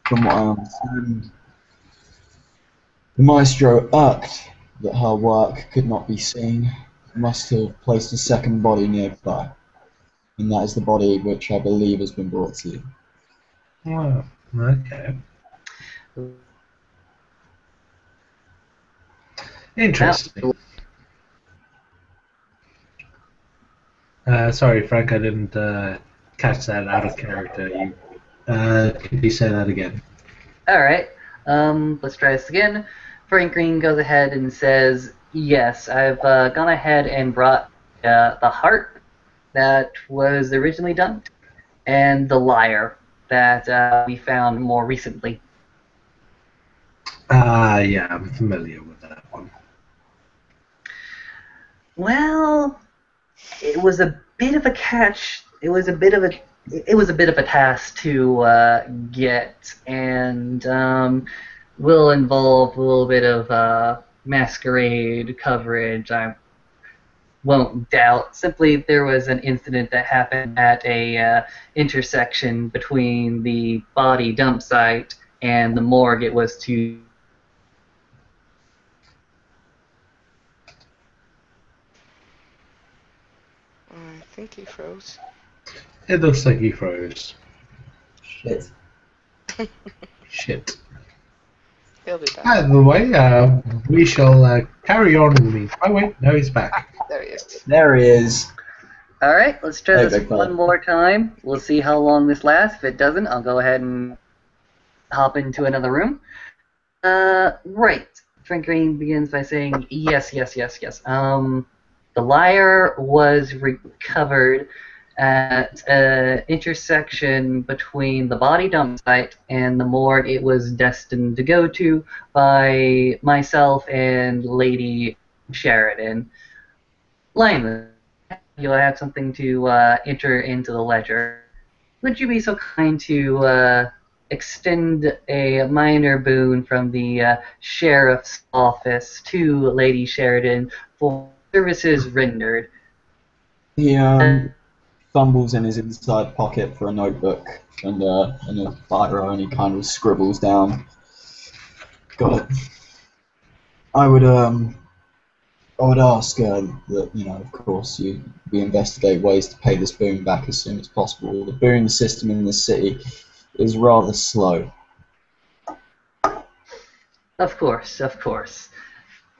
from what I understand, the maestro, irked that her work could not be seen, must have placed a second body nearby, and that is the body which I believe has been brought to you. Oh, okay. Interesting. Sorry, Frank, I didn't catch that out of character. Could you say that again? Alright, let's try this again. Frank Green goes ahead and says, yes, I've gone ahead and brought the heart that was originally dumped and the lyre that we found more recently. Yeah, I'm familiar with that one. Well, it was a bit of a catch. It was a bit of a task to get, and will involve a little bit of masquerade coverage. I won't doubt. Simply, there was an incident that happened at a intersection between the body dump site and the morgue. It was to think he froze. It looks like he froze. Shit. Shit. He'll be back. By the way, we shall carry on in the meantime. Oh wait, no, he's back. There he is. There he is. Alright, let's try Hey, this big fella. one more time. We'll see how long this lasts. If it doesn't, I'll go ahead and hop into another room. Right. Frank Green begins by saying, yes. The lyre was recovered at an intersection between the body dump site and the morgue it was destined to go to by myself and Lady Sheridan. Lyman, you'll have something to enter into the ledger. Would you be so kind to extend a minor boon from the sheriff's office to Lady Sheridan for services rendered? He fumbles in his inside pocket for a notebook and a biro, and he kind of scribbles down. Got it. I would ask that, of course, we investigate ways to pay this boon back as soon as possible. The boon system in this city is rather slow. Of course.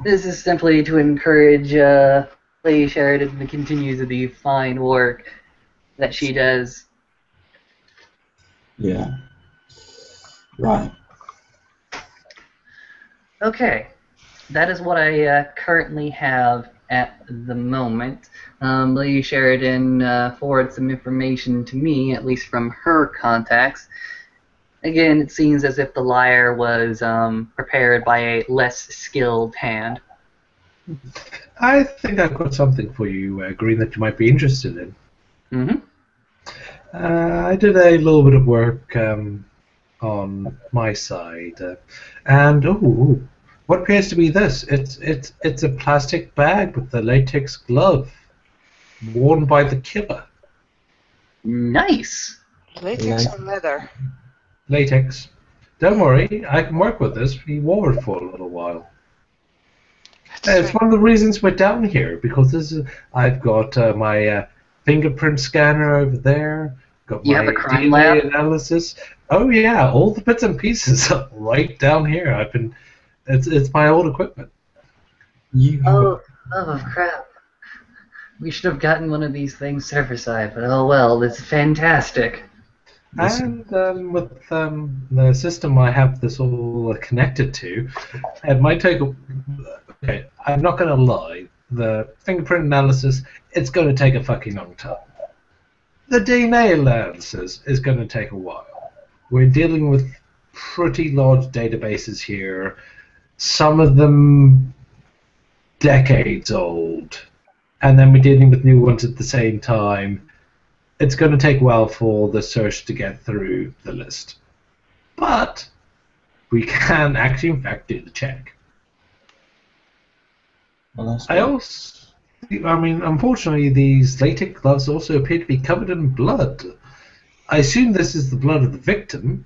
This is simply to encourage Lady Sheridan to continue the fine work that she does. Yeah. Right. Okay. That is what I currently have at the moment. Lady Sheridan forwarded some information to me, at least from her contacts. Again, it seems as if the lyre was prepared by a less skilled hand. I think I've got something for you, Green, that you might be interested in. Mm-hmm. I did a little bit of work on my side, and what appears to be this? It's a plastic bag with a latex glove worn by the killer. Nice. Latex or leather? Latex. Don't worry, I can work with this. We wore it for a little while. It's one of the reasons we're down here, because I've got my fingerprint scanner over there. Got You my have a crime DNA lab? analysis. Oh yeah, all the bits and pieces are right down here. It's my old equipment. Oh crap. We should have gotten one of these things server-side, but oh well, it's fantastic. And with the system I have this all connected to, it might take okay, I'm not going to lie, the fingerprint analysis, it's going to take a fucking long time. The DNA analysis is going to take a while. We're dealing with pretty large databases here, some of them decades old, and then we're dealing with new ones at the same time. It's going to take a while for the search to get through the list. But we can actually, in fact, do the check. Well, that's Unfortunately, these latex gloves also appear to be covered in blood. I assume this is the blood of the victim,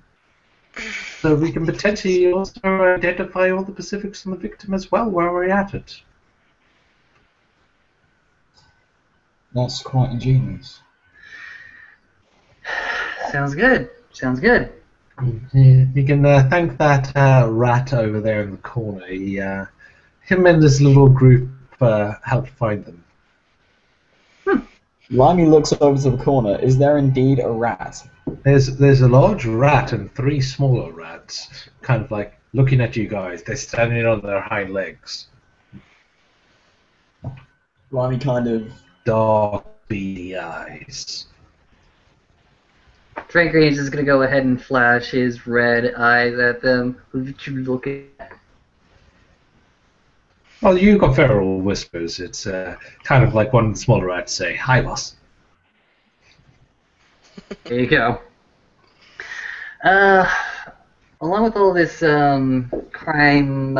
so we can potentially also identify all the specifics on the victim as well while we're at it. That's quite ingenious. Sounds good. Yeah, you can thank that rat over there in the corner. Him and his little group helped find them. Limey looks over to the corner. Is there indeed a rat? There's a large rat and 3 smaller rats, kind of like looking at you guys. They're standing on their hind legs. Limey kind of... Dark, beady eyes. Frank Reeves is going to go ahead and flash his red eyes at them. Who did you look at? Well, you got feral whispers. It's kind of like one of the smaller rats say, "Hi, boss." There you go. Along with all this crime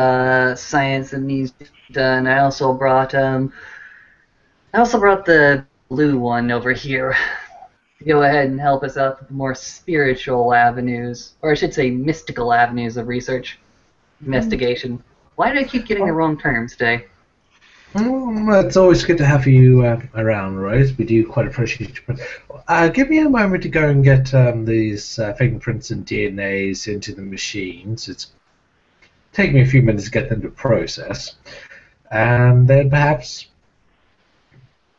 science that needs to be done, I also brought the blue one over here to go ahead and help us out with more spiritual avenues, or I should say mystical avenues of research, investigation. Why do I keep getting the wrong terms today? It's always good to have you around, Rose. We do quite appreciate you. Give me a moment to go and get these fingerprints and DNAs into the machines. It's taking me a few minutes to get them to process. And then perhaps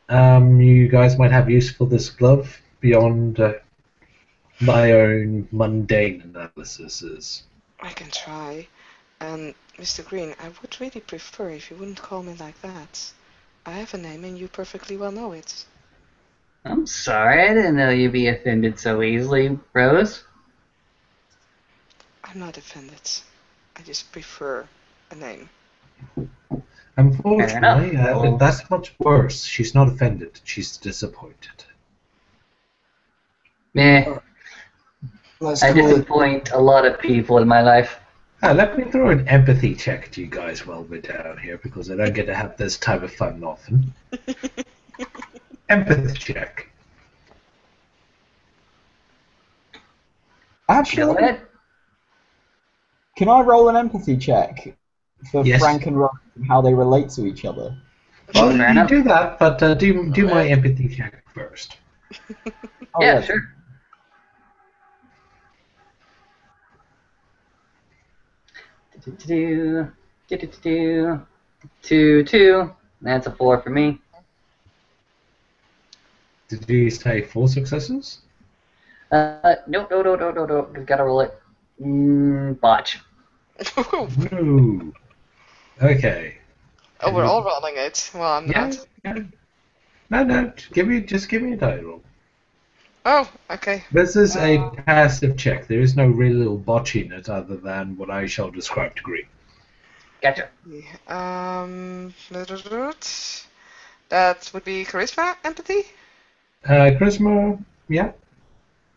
you guys might have use for this glove beyond my own mundane analyses. I can try. And Mr. Green, I would really prefer if you wouldn't call me like that. I have a name and you perfectly well know it. I'm sorry, I didn't know you'd be offended so easily, Rose. I'm not offended. I just prefer a name. Unfortunately, Well, that's much worse. She's not offended. She's disappointed. meh, Let's I call it. disappoint a lot of people in my life. Let me throw an empathy check to you guys while we're down here, because I don't get to have this type of fun often. Empathy check. Go Actually, ahead. can I roll an empathy check for Yes. Frank and Rose and how they relate to each other? Well, Fair you enough. do that, but do my empathy check first. Oh, Yeah, sure. Do, do, do, do, do, 2. That's a 4 for me. Did you say 4 successes? No. Gotta roll it. Botch. No. Okay. Oh, we're all rolling it. Well, I'm Yeah. not. Yeah. No. Just give me a die roll. Oh, okay. This is a passive check. There is no real little botch in it, other than what I shall describe to Green. Gotcha. That would be charisma, empathy. Charisma, yeah.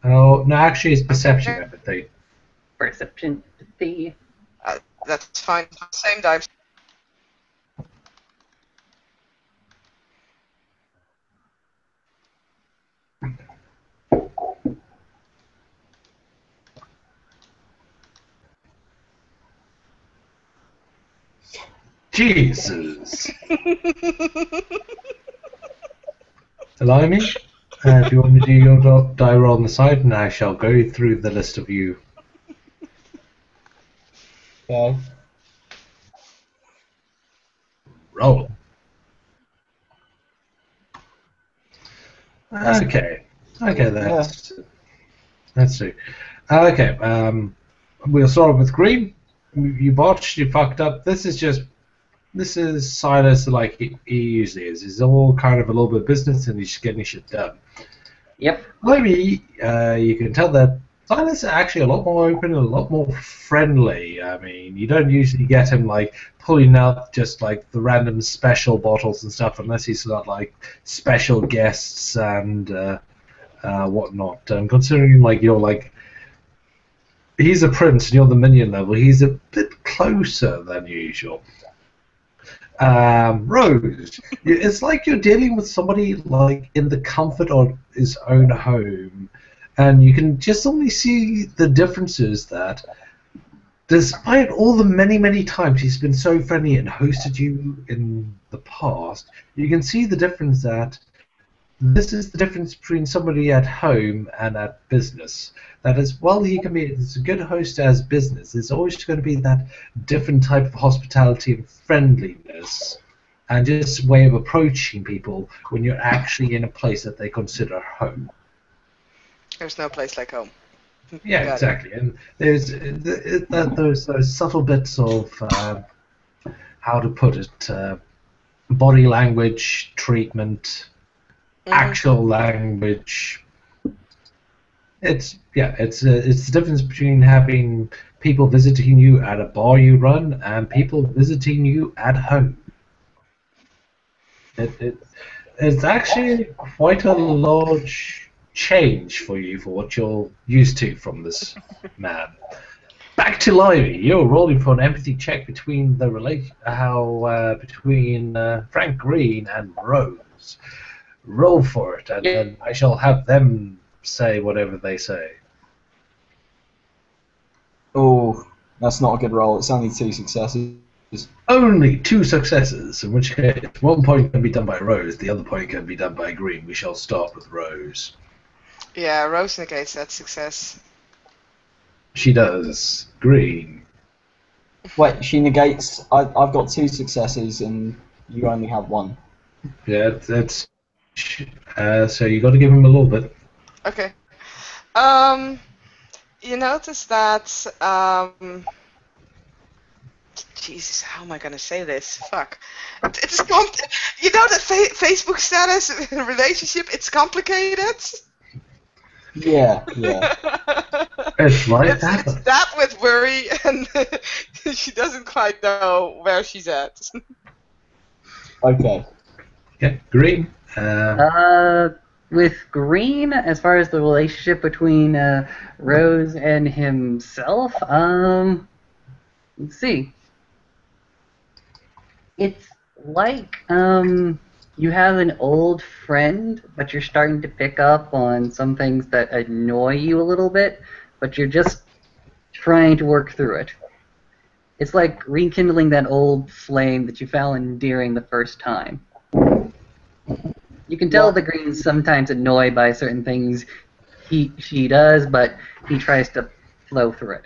Oh no, actually, it's perception empathy. Perception, empathy. That's fine. Same dice. Jesus. Allow me. If you want to do your die roll on the side, and I shall go through the list of you. Okay. Roll. Okay. Let's see. Okay. We'll start with Green. You botched. You fucked up. This is Silas like he usually is. He's all kind of a little bit of business, and he's just getting shit done. Yep. Maybe you can tell that Silas is actually a lot more open and a lot more friendly. I mean, you don't usually get him like pulling out just like the random special bottles and stuff unless he's got like special guests and whatnot. And considering like you're like he's a prince and you're the minion level, he's a bit closer than usual. Rose, it's like you're dealing with somebody like in the comfort of his own home, and you can just only see the differences that, despite all the many times he's been so friendly and hosted you in the past, you can see the difference that this is the difference between somebody at home and at business. That as well he can be as a good host as business, there's always going to be that different type of hospitality and friendliness and just way of approaching people when you're actually in a place that they consider home. There's no place like home. Yeah, Got exactly. And there's those subtle bits of how to put it, body language, treatment, actual language. It's the difference between having people visiting you at a bar you run and people visiting you at home. It's actually quite a large change for you for what you're used to from this man. Back to Livy. You're rolling for an empathy check between the between Frank Green and Rose. Roll for it, and then I shall have them say whatever they say. Oh, that's not a good roll. It's only 2 successes. There's only 2 successes, in which case 1 point can be done by Rose, the other point can be done by Green. We shall start with Rose. Yeah, Rose negates that success. She does. Green. Wait, she negates. I've got 2 successes and you only have 1. Yeah, that's. So you got to give him a little bit. Okay. You notice that, Jesus, how am I gonna say this? Fuck. It's you know that Facebook status relationship, it's complicated? Yeah. It's like It's that with worry, and she doesn't quite know where she's at. Okay. Yeah, Green. With Green, as far as the relationship between Rose and himself, let's see. It's like you have an old friend, but you're starting to pick up on some things that annoy you a little bit, but you're just trying to work through it. It's like rekindling that old flame that you found endearing the first time. You can tell the Green's sometimes annoyed by certain things she does, but he tries to flow through it.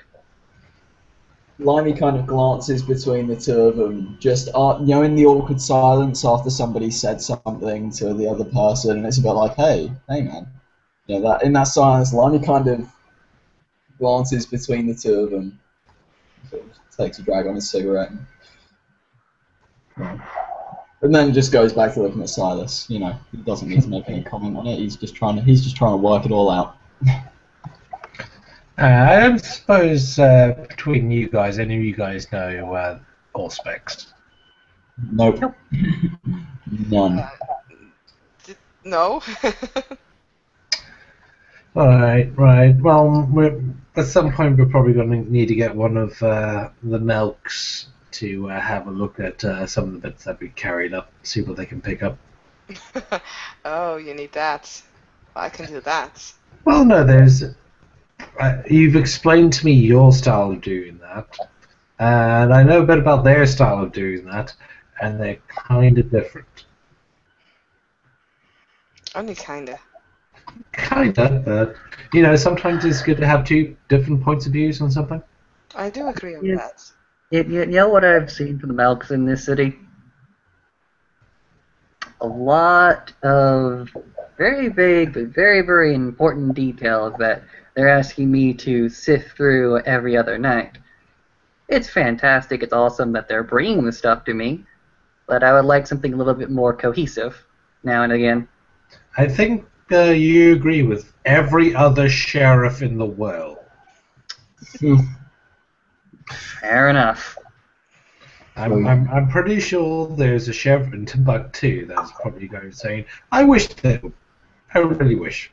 Limey kind of glances between the 2 of them, just in the awkward silence after somebody said something to the other person, and it's a bit like, hey man. That in that silence, Limey kind of glances between the 2 of them, sort of takes a drag on his cigarette, and then just goes back to looking at Silas. He doesn't need to make any comment on it. He's just trying to work it all out. I don't suppose between you guys, any of you guys know Allspecs? Nope. None. No. Right. Well, at some point we're probably going to need to get one of the Melks to have a look at some of the bits that we carried up, see what they can pick up. Oh, you need that. I can do that. Well, no, you've explained to me your style of doing that, and I know a bit about their style of doing that, and they're kind of different. Only kinda. Kinda, but sometimes it's good to have 2 different points of views on something. I do agree on Yes. that. You know what I've seen from the Melks in this city? A lot of very vague but very, very important details that they're asking me to sift through every other night. It's fantastic, it's awesome that they're bringing the stuff to me, but I would like something a little bit more cohesive now and again. I think you agree with every other sheriff in the world. Fair enough. I'm pretty sure there's a sheriff in Timbuktu that's probably going saying, I wish they would. I really wish.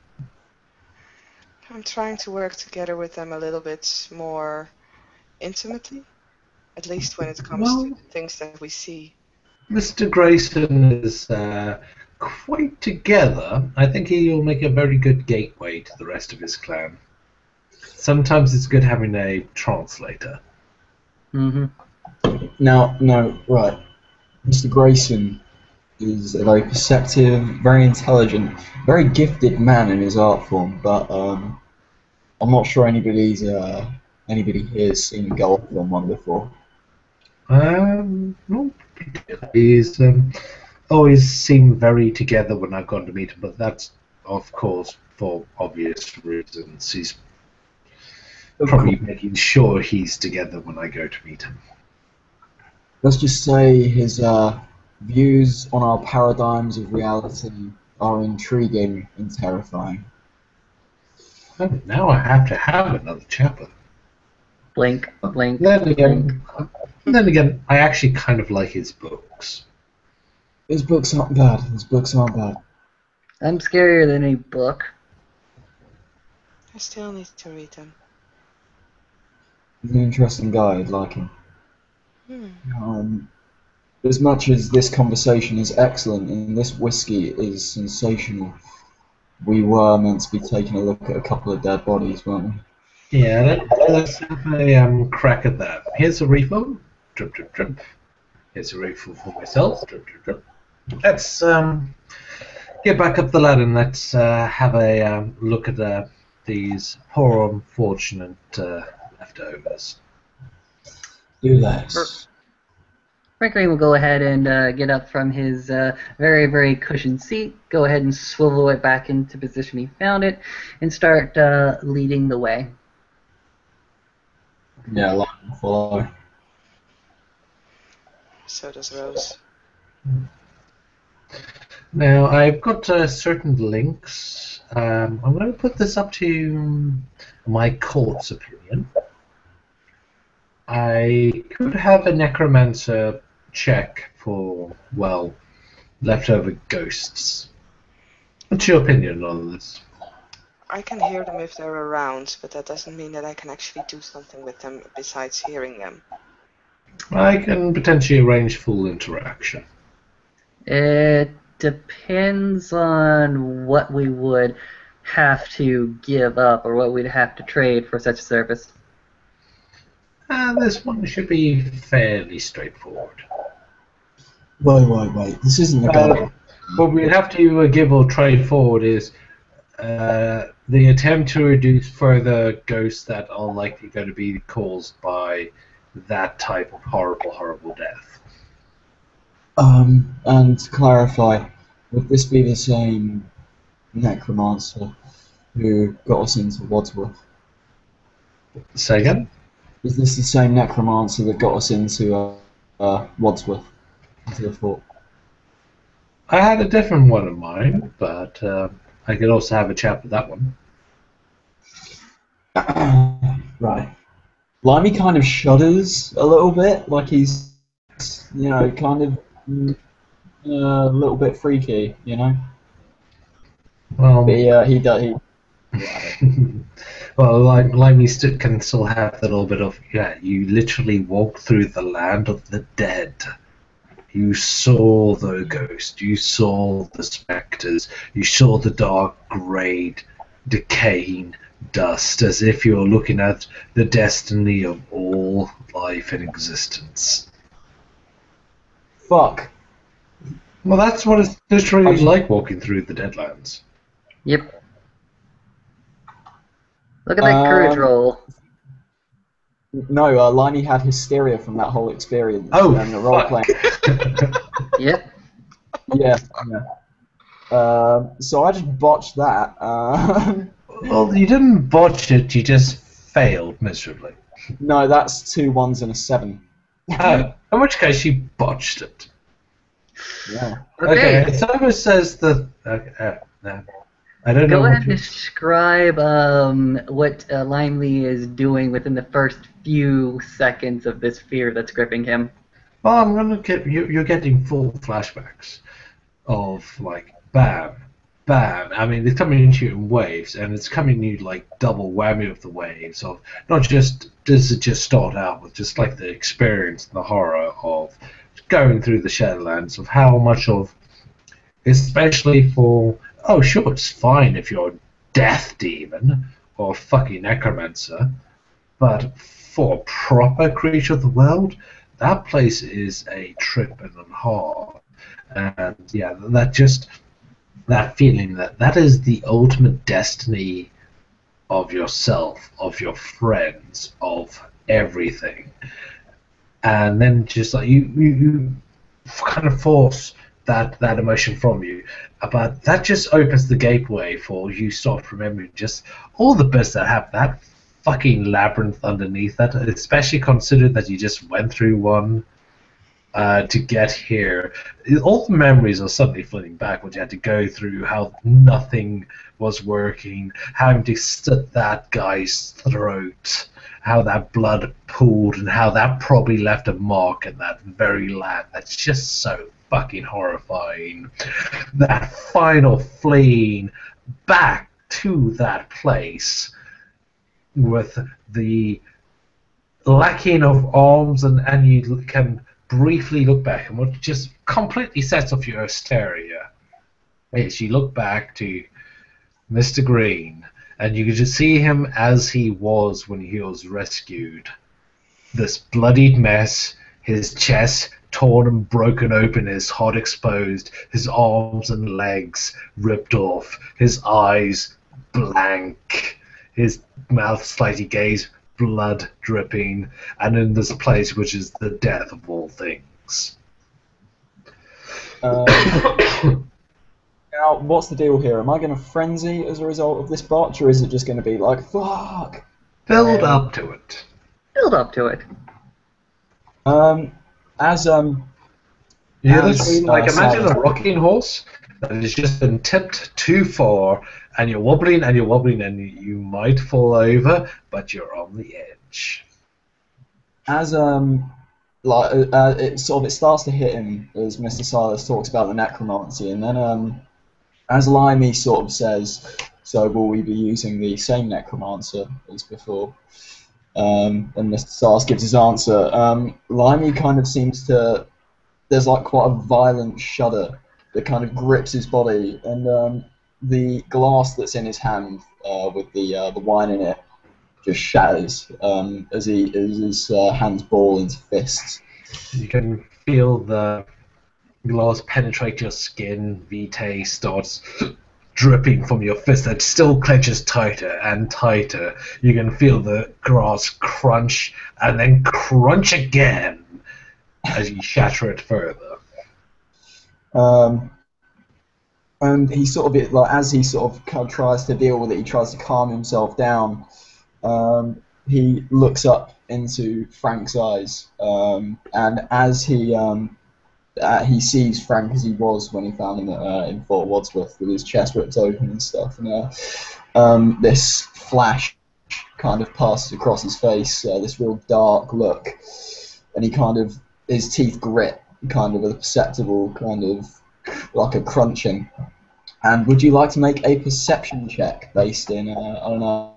I'm trying to work together with them a little bit more intimately, at least when it comes to things that we see. Mr. Grayson is quite together. I think he'll make a very good gateway to the rest of his clan. Sometimes it's good having a translator. Mm-hmm. Now, no, right. Mr. Grayson is a very perceptive, very intelligent, very gifted man in his art form, but I'm not sure anybody here has seen a gold film one before. No, he's always seemed very together when I've gone to meet him, but that's, of course, for obvious reasons. He's probably making sure he's together when I go to meet him. Let's just say his views on our paradigms of reality are intriguing and terrifying. Oh, now I have to have another chapter. Blink, blink, Then again, I actually kind of like his books. His books aren't bad. I'm scarier than any book. I still need to read them. He's an interesting guy. I'd like him. As much as this conversation is excellent and this whiskey is sensational, we were meant to be taking a look at a couple of dead bodies, weren't we? Yeah, let's have a crack at that. Here's a refill. Drip, drip, drip. Here's a refill for myself. Let's get back up the ladder and let's have a look at these poor unfortunate leftovers. Do this. Frank Green will go ahead and get up from his very, very cushioned seat, go ahead and swivel it back into position he found it, and start leading the way. Yeah, like follow. So does Rose. Now, I've got certain links. I'm going to put this up to my court's opinion. I could have a necromancer check for, well, leftover ghosts. What's your opinion on this? I can hear them if they're around, but that doesn't mean that I can actually do something with them besides hearing them. I can potentially arrange full interaction. It depends on what we would have to give up or what we'd have to trade for such a service. This one should be fairly straightforward. Wait. This isn't the guy. What we'd have to give or trade forward is the attempt to reduce further ghosts that are likely going to be caused by that type of horrible, horrible death. And to clarify, would this be the same necromancer who got us into Wadsworth? Say again? Is this the same necromancer that got us into Wadsworth, into the fort? I had a different one in mind, but I could also have a chat with that one. Right. Limey kind of shudders a little bit, like he's, kind of a little bit freaky, Well, But he does. well, Limey can still have that little bit of, you literally walked through the land of the dead. You saw the ghost, you saw the spectres, you saw the dark grey decaying dust, as if you're looking at the destiny of all life in existence. Fuck. Well, that's what it's literally like walking through the Deadlands. Yep. Look at that courage roll. No, Limey had hysteria from that whole experience. Oh, and the role fuck. playing. Yep. Yeah. So I just botched that. Well, you didn't botch it, you just failed miserably. No, that's 2 1s and a 7. In which case you botched it. Yeah. Okay, someone says that... no. I don't know. Go ahead and describe what Limely is doing within the first few seconds of this fear that's gripping him. Well, I'm gonna get you're getting full flashbacks of like bam, bam. I mean, it's coming into you in waves, and it's coming in like double whammy of the waves of not just does it just start out with just like the experience and the horror of going through the Shadowlands, of how much of, especially for, oh sure, it's fine if you're a death demon or a fucking necromancer, but for a proper creature of the world, that place is a trip and a half. And yeah, that feeling that is the ultimate destiny of yourself, of your friends, of everything. And then just like you kind of force that emotion from you, but that just opens the gateway for you start remembering just all the bits that have that fucking labyrinth underneath that, especially considering that you just went through one to get here. All the memories are suddenly flooding back, what you had to go through, how nothing was working, having to slit that guy's throat, how that blood pooled, and how that probably left a mark in that very land. That's just so fucking horrifying. That final fleeing back to that place with the lacking of arms, and you can briefly look back, and what just completely sets off your hysteria is you look back to Mr. Green, and you can just see him as he was when he was rescued. This bloodied mess, his chest torn and broken open, his heart exposed, his arms and legs ripped off, his eyes blank, his mouth slightly gazed, blood dripping, and in this place which is the death of all things. Now, what's the deal here? Am I going to frenzy as a result of this botch, or is it just going to be like, fuck? Build up to it. Build up to it. As Yeah, as, this, like imagine Silas- a rocking horse that has just been tipped too far, and you're wobbling and you're wobbling, and you might fall over, but you're on the edge. as it starts to hit him as Mr. Silas talks about the necromancy, and then as Limey sort of says, so will we be using the same necromancer as before? And Mr. Silas gives his answer. Limey kind of seems to, there's like quite a violent shudder that kind of grips his body, and the glass that's in his hand with the wine in it just shatters as his hands ball into fists. You can feel the glass penetrate your skin. Vitae starts dripping from your fist that still clenches tighter and tighter. You can feel the glass crunch and then crunch again as you shatter it further. And he sort of, like, as he sort of kind of tries to deal with it, he tries to calm himself down. He looks up into Frank's eyes, and as he sees Frank as he was when he found him in Fort Wadsworth with his chest ripped open and stuff, and this flash kind of passes across his face, this real dark look, and he kind of, his teeth grit, kind of a perceptible kind of like a crunching. And would you like to make a perception check based in, I don't know,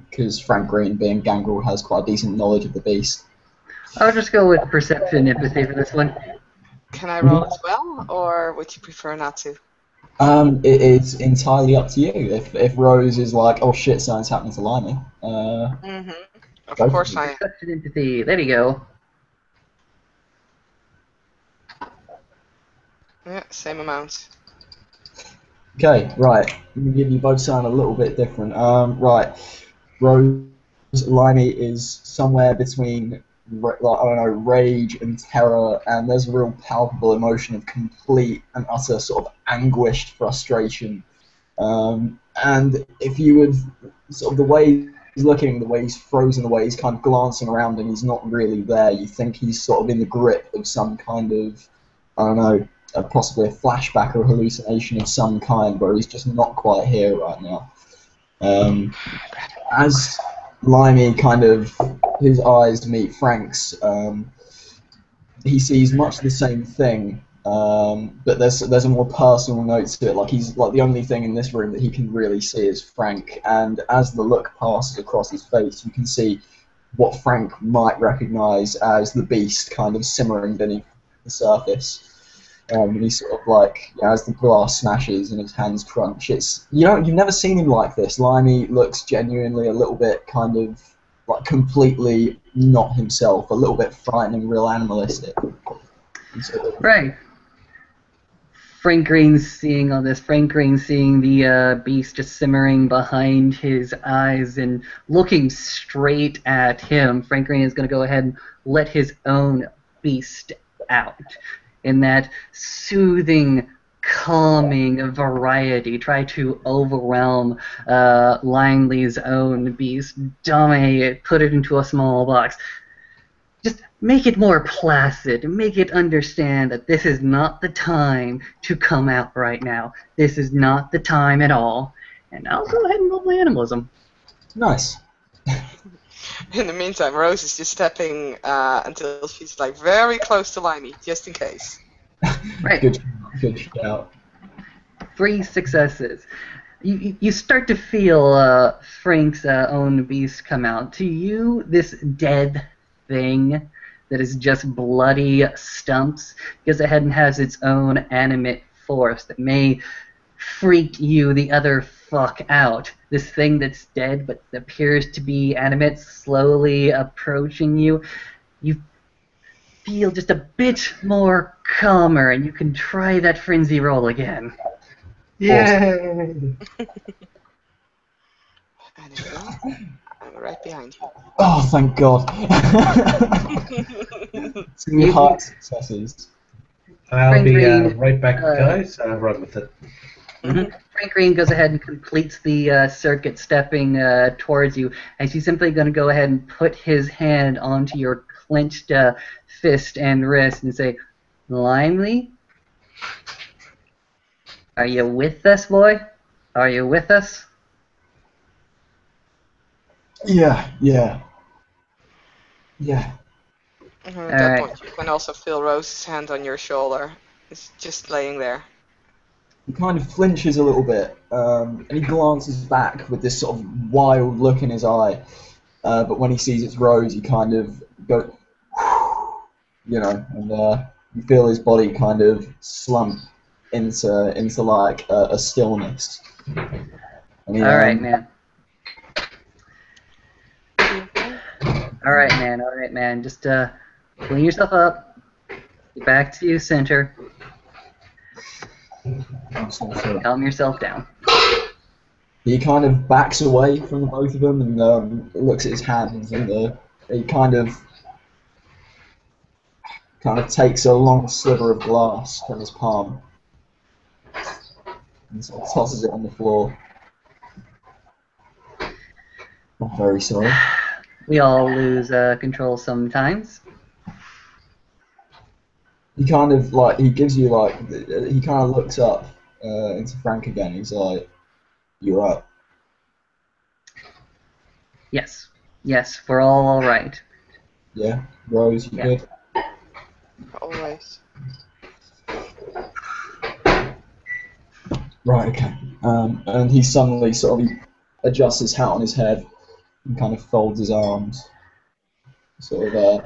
because Frank Green, being Gangrel, has quite a decent knowledge of the beast. I'll just go with perception empathy for this one. Can I roll as well, or would you prefer not to? It is entirely up to you. If Rose is like, oh shit, something's happening to Limey. Of Go course for it. I am. Perception empathy. There you go. Yeah, same amount. Okay, right. Let me give you both something a little bit different. Right. Rose Limey is somewhere between, like, I don't know, rage and terror, and there's a real palpable emotion of complete and utter sort of anguished frustration. And if you would, sort of the way he's looking, the way he's frozen, the way he's kind of glancing around and he's not really there, you think he's sort of in the grip of some kind of, I don't know, possibly a flashback or a hallucination of some kind where he's just not quite here right now. As Limey kind of, his eyes meet Frank's, he sees much the same thing, but there's a more personal note to it. Like, he's like, the only thing in this room that he can really see is Frank, and as the look passes across his face, you can see what Frank might recognise as the beast kind of simmering beneath the surface. And he's sort of like, as the glass smashes and his hands crunch, it's, you've never seen him like this. Limey looks genuinely a little bit kind of like completely not himself, a little bit frightening, real animalistic. Right. Frank Green's seeing all this. Frank Green seeing the beast just simmering behind his eyes and looking straight at him. Frank Green is going to go ahead and let his own beast out in that soothing, calming variety. Try to overwhelm Langley's own beast, dominate it, put it into a small box. Just make it more placid, make it understand that this is not the time to come out right now. This is not the time at all. And I'll go ahead and roll my animalism. Nice. In the meantime, Rose is just stepping until she's like very close to Limey, just in case. Right. Good shout. 3 successes. You start to feel Frank's own beast come out. To you, this dead thing that is just bloody stumps goes ahead and has its own animate force that may freak you the other fuck out. This thing that's dead but appears to be animate, slowly approaching you. You feel just a bit more calmer, and you can try that frenzy roll again. Yay! And there you go. I'm right behind you. Oh, thank God. Too You- high successes. I'll Frank be Green, right back, uh, guys. Run with it. Frank Green goes ahead and completes the circuit, stepping towards you, and he's simply going to go ahead and put his hand onto your clenched fist and wrist and say, "Limely, are you with us, boy? Are you with us?" Yeah. At All that right. point, you can also feel Rose's hand on your shoulder. It's just laying there. He kind of flinches a little bit, and he glances back with this sort of wild look in his eye. But when he sees it's Rose, he kind of goes, and you feel his body kind of slump into like a stillness. And he, All right, man. All right, man. Just clean yourself up. Get back to center. Calm yourself down. He kind of backs away from the both of them and looks at his hands, and he kind of takes a long sliver of glass from his palm and sort of tosses it on the floor. I'm very sorry. We all lose control sometimes. He kind of he gives you he kind of looks up into Frank again. He's like, "You're up." Yes, we're all right. Yeah, Rose, you Yeah. good? Always. Right, okay. And he suddenly he adjusts his hat on his head and kind of folds his arms, sort of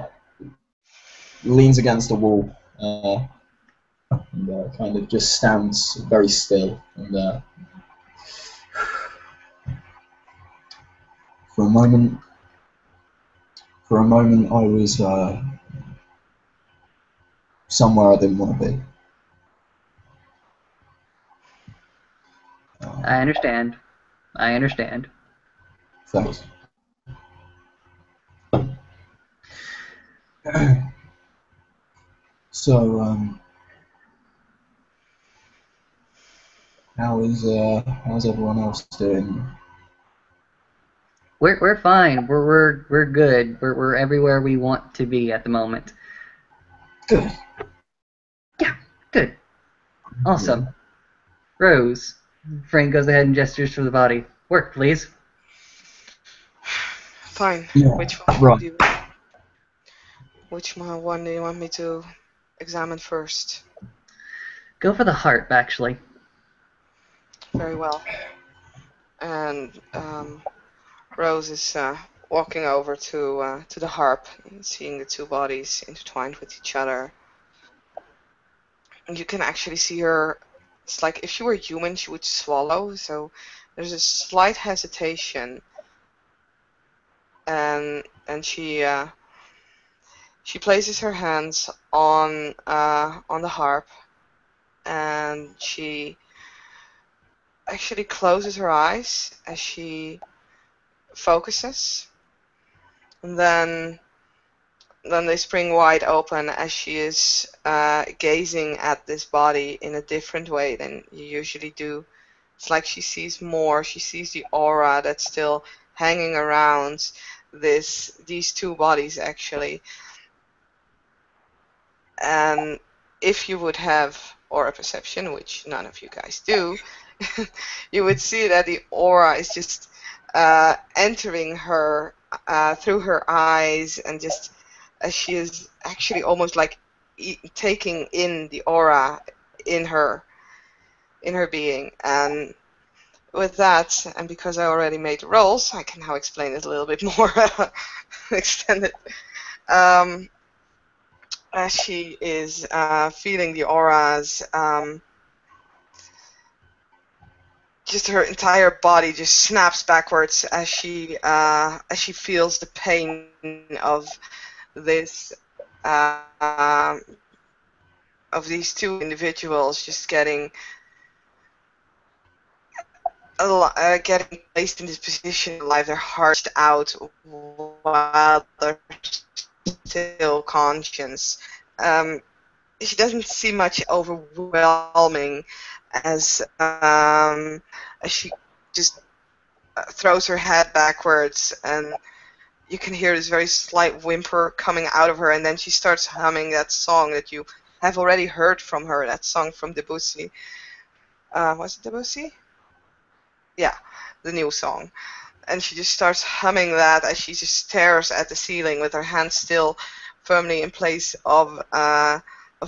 leans against the wall, and kind of just stands very still. And for a moment, I was somewhere I didn't want to be. I understand. Thanks. So, how's everyone else doing? We're fine. We're good. We're everywhere we want to be at the moment. Good. Yeah, good. Awesome. Rose. Frank goes ahead and gestures for the body. Work, please. Fine. Yeah, Which one right. do you, which one do you want me to examine first? Go for the heart, actually. Very well. And Rose is walking over to the harp and seeing the two bodies intertwined with each other. And you can actually see her. It's like if she were human, she would swallow. So there's a slight hesitation, and she places her hands on the harp, and she actually closes her eyes as she focuses, and then they spring wide open as she is gazing at this body in a different way than you usually do. It's like she sees more. She sees the aura that's still hanging around these two bodies, actually. And if you would have aura perception, which none of you guys do, you would see that the aura is just entering her through her eyes, and just as she is actually almost like taking in the aura in her being. And with that, and because I already made the rolls, I can now explain it a little bit more extended. As she is feeling the auras, just her entire body just snaps backwards as she feels the pain of this um, of these two individuals just getting getting placed in this position in life, their hearts out while they're still conscious. She doesn't see much overwhelming as she just throws her head backwards, and you can hear this very slight whimper coming out of her, and then she starts humming that song that you have already heard from her, that song from Debussy. Was it Debussy? Yeah, the new song. And she just starts humming that as she just stares at the ceiling with her hands still firmly in place of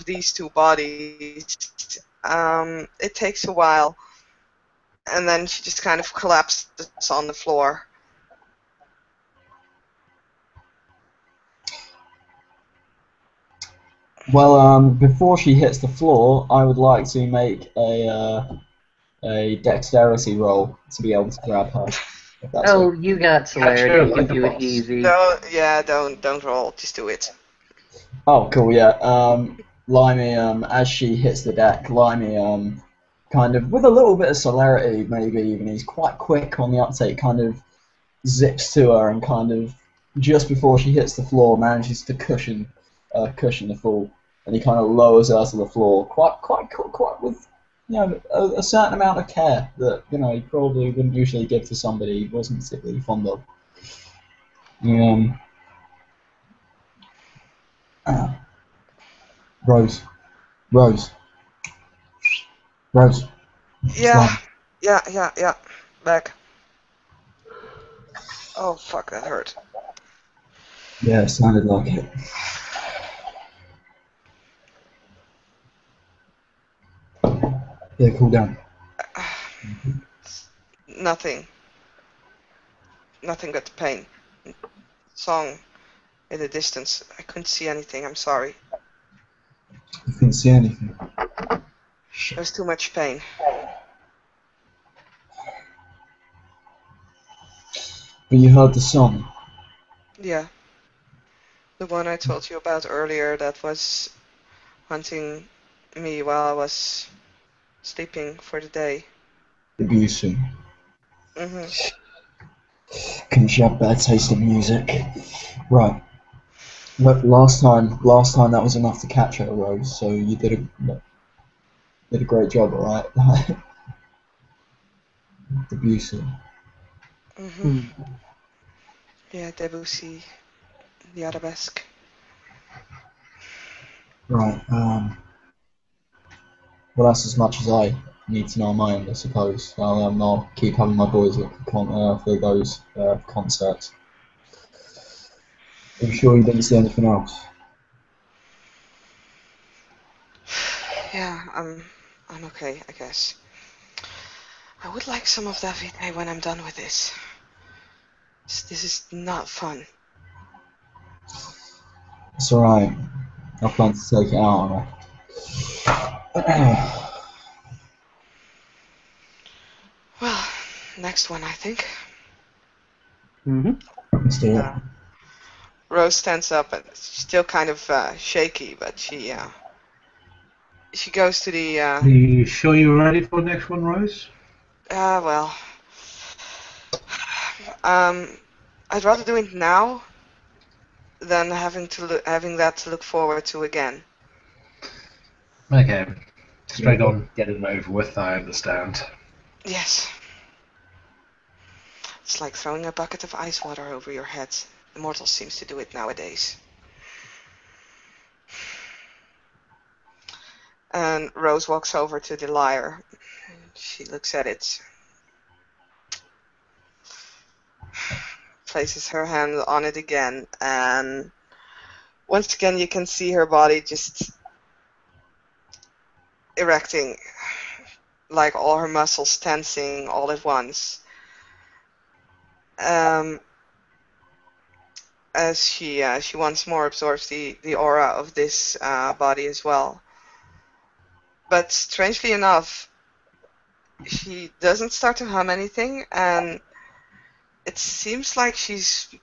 these two bodies. It takes a while, and then she just kind of collapses on the floor. Well, before she hits the floor, I would like to make a dexterity roll to be able to grab her. If that's Oh, okay. you got celerity. You can do it easy. Don't roll. Just do it. Oh, cool. Yeah. Limey, as she hits the deck, Limey, kind of with a little bit of celerity, maybe even he's quite quick on the uptake. Kind of zips to her and kind of just before she hits the floor, manages to cushion the fall, and he kind of lowers her to the floor, quite with a certain amount of care that he probably wouldn't usually give to somebody he wasn't particularly fond of. Uh, Rose, Rose, Rose. Yeah. Back. Oh fuck, that hurt. Yeah, it sounded like it. Yeah, cool down. Nothing but the pain. Song in the distance. I couldn't see anything. I'm sorry. You couldn't see anything. There was too much pain. But you heard the song. Yeah. The one I told you about earlier that was hunting me while I was sleeping for the day. Debussy. Mhm. Can you have bad taste in music? Right. Look, last time that was enough to catch her, Rose. So you did a great job, alright? Debussy. Mhm. Yeah, Debussy, the arabesque. Right. Well, that's as much as I need to know on my end, I suppose. I'll keep having my boys look for those concerts. Are you sure you didn't see anything else? Yeah, I'm okay, I guess. I would like some of that vitae when I'm done with this. This is not fun. It's alright. I plan to take it out on her. Well, next one, I think. Let's do it. Rose stands up and she's still kind of shaky, but she goes to the Are you sure you're ready for the next one, Rose? well, I'd rather do it now than having that to look forward to again. Okay. Straight on, get it over with, I understand. Yes. It's like throwing a bucket of ice water over your head. The mortal seems to do it nowadays. And Rose walks over to the lyre. She looks at it. Places her hand on it again, and once again you can see her body just erecting, like all her muscles tensing all at once. As she once more absorbs the aura of this body as well. But strangely enough, she doesn't start to hum anything, and it seems like she's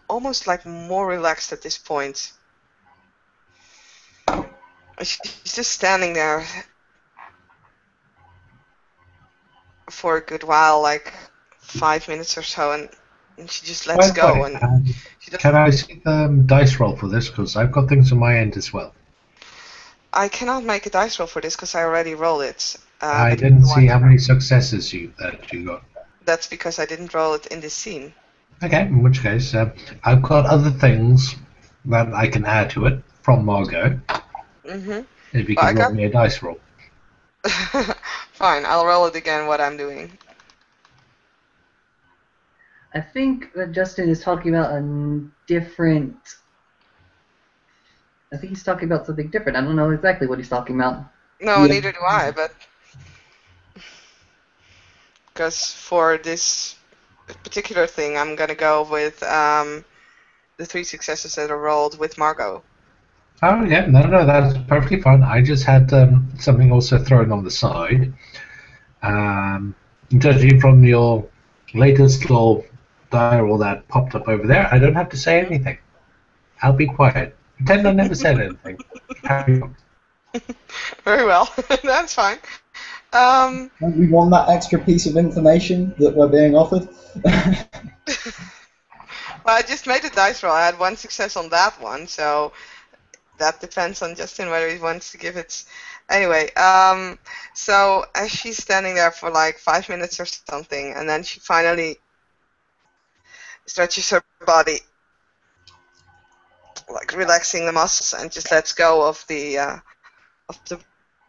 almost like more relaxed at this point. She's just standing there for a good while, like 5 minutes or so, and she just lets By the go, way, and she can doesn't. I see the dice roll for this? Because I've got things on my end as well. I cannot make a dice roll for this because I already rolled it. I But didn't see how many successes that you got. that's because I didn't roll it in this scene. Okay, in which case, I've got other things that I can add to it from Margot. Mhm. If you Well, I can roll got. me a dice roll. Fine, I'll roll it again. What I'm doing. I think that Justin is talking about a different. I think he's talking about something different. I don't know exactly what he's talking about. No, Yeah. neither do I. But because for this particular thing, I'm gonna go with the 3 successes that are rolled with Margot. Oh, yeah, no, that's perfectly fine. I just had something also thrown on the side. Judging from your latest little die roll that popped up over there, I don't have to say anything. I'll be quiet. Pretend I never said anything. Carry on. Very well. That's fine. Um, Don't we want that extra piece of information that we're being offered? well, I just made a dice roll. I had 1 success on that one, so that depends on Justin whether he wants to give it. Anyway, so as she's standing there for like 5 minutes or something, and then she finally stretches her body, like relaxing the muscles, and just lets go of the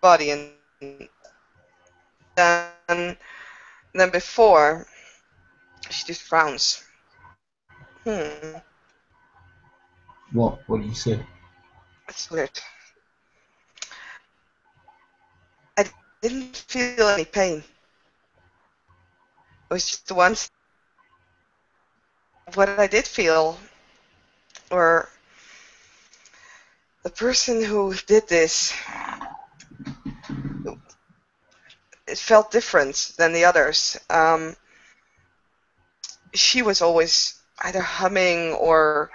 body, and then before she just frowns. What do you see? It's weird. I didn't feel any pain. It was just the ones. What I did feel, or the person who did this, it felt different than the others. She was always either humming or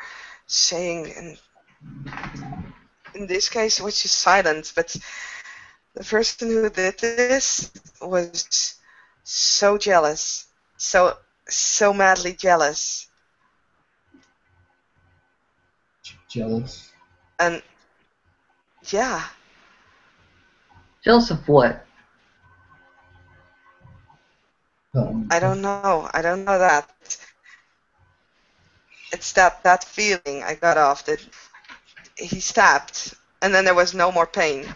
saying, and in this case it was just silent, but the person who did this was so jealous, so madly jealous, Jealous. and yeah, Jealous of what? I don't know that. It's that feeling I got off that he stabbed, and then there was no more pain.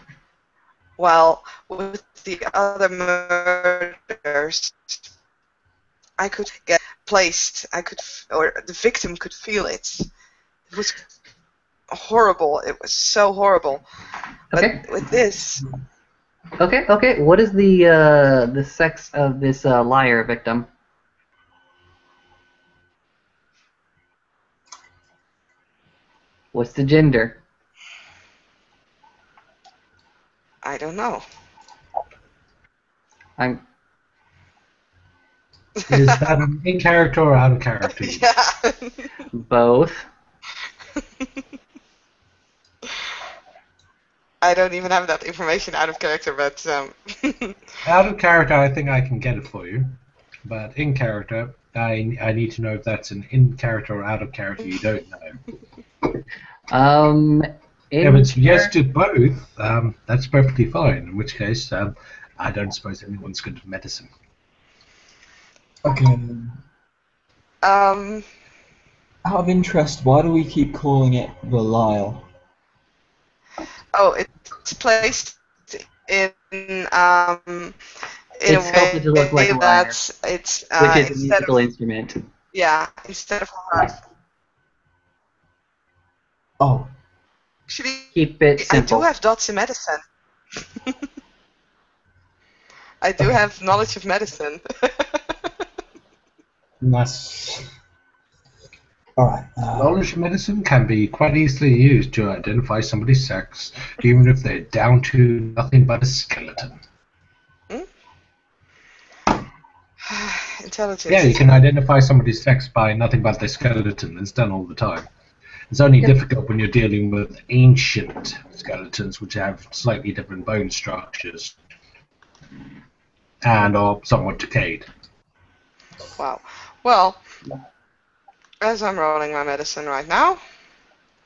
While with the other murders, I could get placed. Or the victim could feel it. It was horrible. It was so horrible. Okay. But with this, Okay. What is the sex of this liar victim? What's the gender? I don't know. I'm. Is that an in character or out of character? Yeah. Both. I don't even have that information out of character, but Out of character, I think I can get it for you. But in character, I need to know if that's an in character or out of character. You don't know. If it's yes to both, that's perfectly fine. In which case, I don't suppose anyone's good at medicine. Okay. um, Out of interest, why do we keep calling it the Lyle? oh, it's placed in It's a sculpted to look like way a lyre, that it's which is a instead musical of instrument. instead of a harp. Oh, Actually, Keep it I do simple. have dots in medicine. I do have knowledge of medicine. nice. Alright. Knowledge of medicine can be quite easily used to identify somebody's sex, even if they're down to nothing but a skeleton. Intelligence. Yeah, you can identify somebody's sex by nothing but their skeleton. It's done all the time. It's only Yep. difficult when you're dealing with ancient skeletons, which have slightly different bone structures and are somewhat decayed. Wow. Well, as I'm rolling my medicine right now.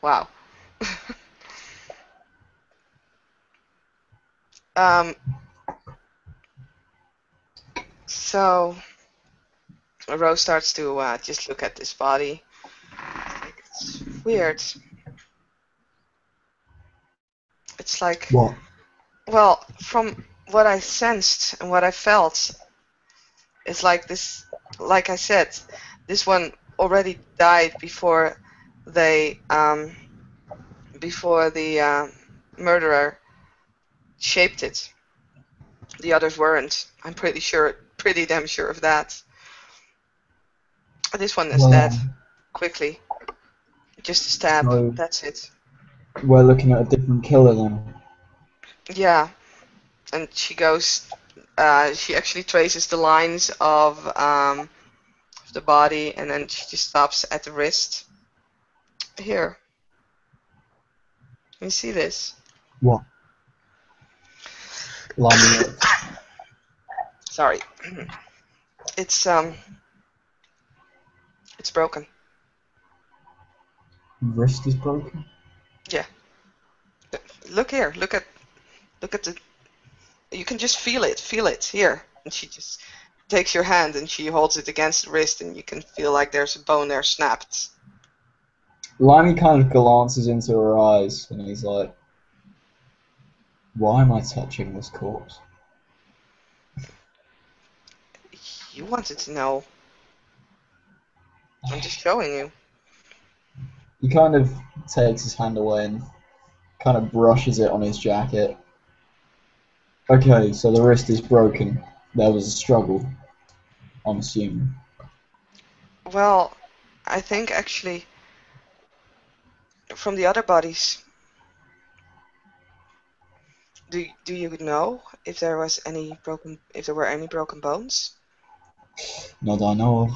Wow. um. So Rose starts to just look at this body. It's weird. It's like, What? well, from what I sensed and what I felt, it's like this, like I said, this one already died they, um, before the murderer shaped it. The others weren't. I'm pretty damn sure of that. This one is dead. Well, Quickly. Just a stab. so That's it. we're looking at a different killer then. Yeah. And she goes, she actually traces the lines of the body, and then she just stops at the wrist. Here. Can you see this? What? Line me up. Sorry. It's broken. Wrist is broken. Yeah. Look here. Look at the. You can just feel it. Feel it here. And she just takes your hand and she holds it against the wrist, and you can feel like there's a bone there snapped. Limey kind of glances into her eyes and he's like, why am I touching this corpse? You wanted to know. I'm just showing you. He kind of takes his hand away and kind of brushes it on his jacket. Okay, so the wrist is broken. There was a struggle, I'm assuming. Well, I think actually from the other bodies. Do you know if there were any broken bones? Not that I know of.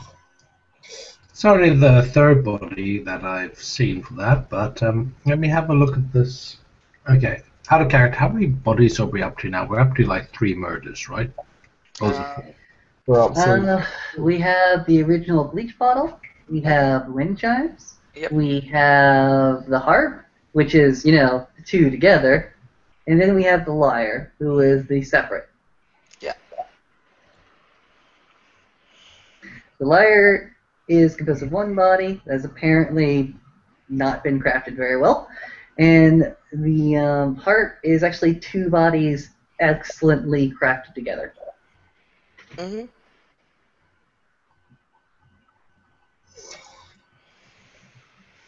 It's only the third body that I've seen for that, but let me have a look at this. Okay, out of character, how many bodies are we up to now? We're up to like 3 murders, right? Or is it 4? We're up to... We have the original bleach bottle. We have wind chimes. Yep. We have the harp, which is, the two together. And then we have the liar, who is the separate. Yeah. The liar is composed of one body that has apparently not been crafted very well. And the heart is actually 2 bodies excellently crafted together. Mhm.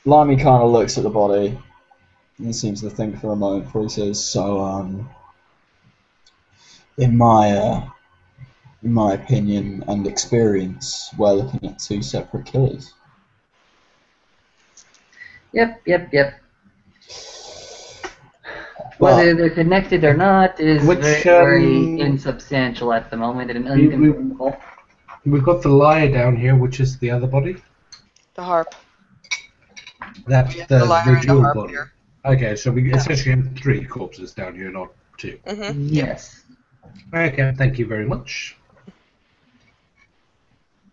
Limey kind of looks at the body and seems to think for a moment before he says, so, in my opinion and experience, we're looking at 2 separate killers. Yep. Well, Whether they're connected or not is Which, very insubstantial at the moment and unconfirmable. We've got the liar down here, which is the other body. The harp. That's Yeah, the the liar and the dual harp body. here. Okay, so we essentially have 3 corpses down here, not 2. Mhm. Yes. Okay, thank you very much.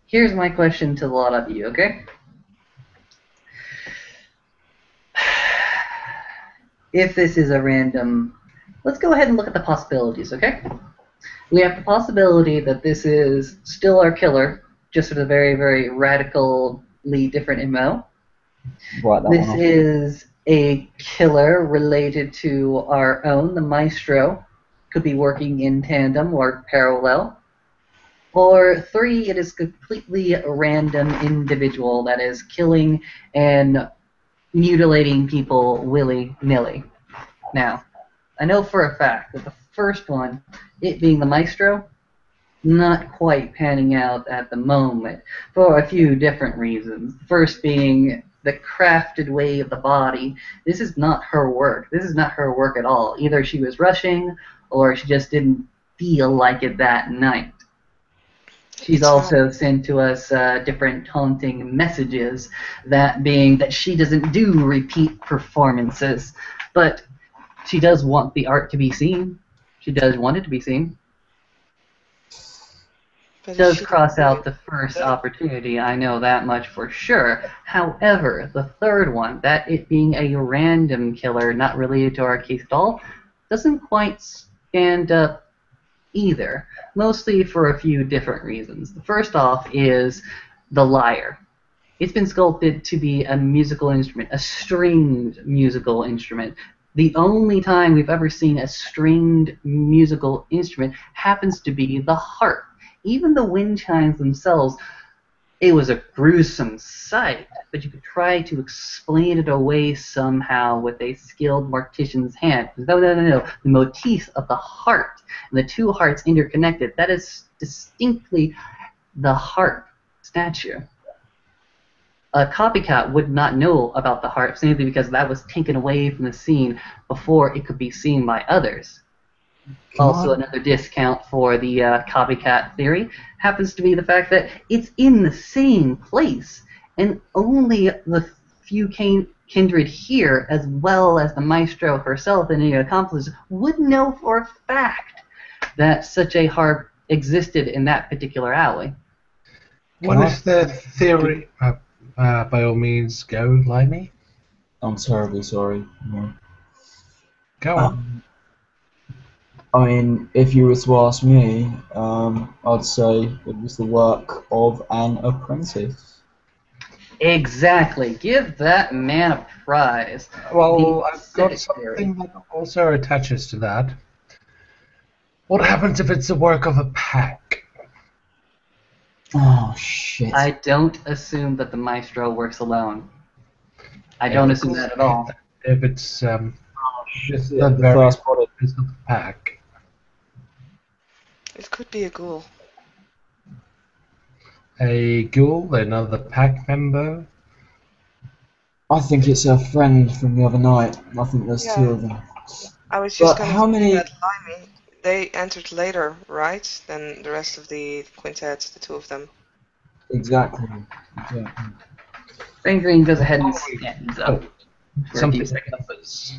Here's my question to a lot of you, okay? If this is a random... Let's go ahead and look at the possibilities, okay? We have the possibility that this is still our killer, just with a very, very radically different MO. right, that This one off. is a killer related to our own, the Maestro. Could be working in tandem or parallel. Or 3, it is completely a random individual that is killing and mutilating people willy-nilly. Now, I know for a fact that the first one, it being the Maestro, not quite panning out at the moment for a few different reasons. The first being the crafted way of the body. This is not her work. This is not her work at all. Either she was rushing or she just didn't feel like it that night. She's It's not. also sent to us different taunting messages, that being that she doesn't do repeat performances, but she does want the art to be seen. She does want it to be seen. But if Does she cross doesn't do out it, the first then- opportunity, I know that much for sure. However, the third one, that it being a random killer not related to our case at all, doesn't quite stand up either, mostly for a few different reasons. The first off is the lyre. It's been sculpted to be a musical instrument, a stringed musical instrument. The only time we've ever seen a stringed musical instrument happens to be the harp. Even the wind chimes themselves, it was a gruesome sight, but you could try to explain it away somehow with a skilled mortician's hand. No, no, no, no. The motif of the heart and the two hearts interconnected, that is distinctly the harp statue. A copycat would not know about the harp simply because that was taken away from the scene before it could be seen by others. Also, another discount for the copycat theory happens to be the fact that it's in the same place, and only the few kindred here, as well as the maestro herself and any accomplices, would know for a fact that such a harp existed in that particular alley. What is the theory? By all means, go, Limey. I'm terribly sorry. No. Go on. I mean, if you were to ask me, I'd say it was the work of an apprentice. Exactly. Give that man a prize. Well, The I've got aesthetic theory. something that also attaches to that. What happens if it's the work of a pack? Oh, shit. I don't assume that the maestro works alone. I don't assume that at all. If it's just Yeah, the the very first body. purpose of the pack. It could be a ghoul. A ghoul, another pack member. I think it's a friend from the other night. I think there's two of them. I was just But going how to say many- that Limey, they entered later, right, than the rest of the quintet, the two of them. Exactly. Frank Green goes ahead and stands up for a few Something seconds. numbers.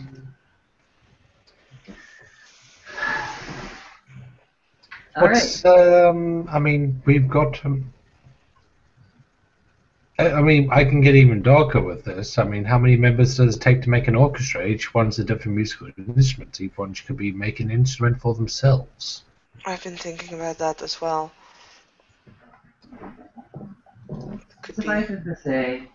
All right. What's I mean, we've got. I mean, I can get even darker with this. I mean, how many members does it take to make an orchestra? Each one's a different musical instrument. Each one could be making an instrument for themselves. I've been thinking about that as well. Could be. Suffice it to say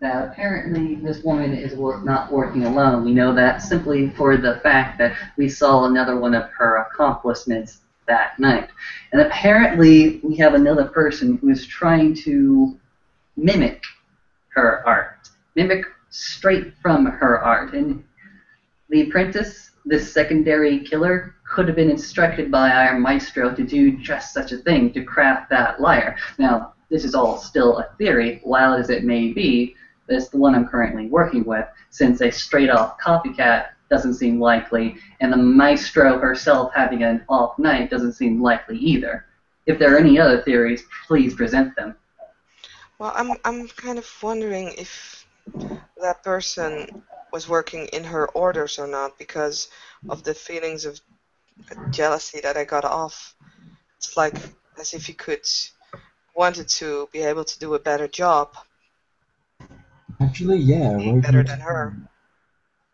that apparently this woman is not working alone. We know that simply for the fact that we saw another one of her accomplishments that night. And apparently we have another person who is trying to mimic her art. Mimic straight from her art. And the apprentice, this secondary killer, could have been instructed by our maestro to do just such a thing, to craft that lyre. Now, this is all still a theory, wild as it may be. That's the one I'm currently working with, since a straight-off copycat doesn't seem likely, and the maestro herself having an off night doesn't seem likely either. If there are any other theories, please present them. Well, I'm kind of wondering if that person was working in her orders or not, because of the feelings of jealousy that I got off. It's like as if he wanted to be able to do a better job. Actually, yeah. Being better than her.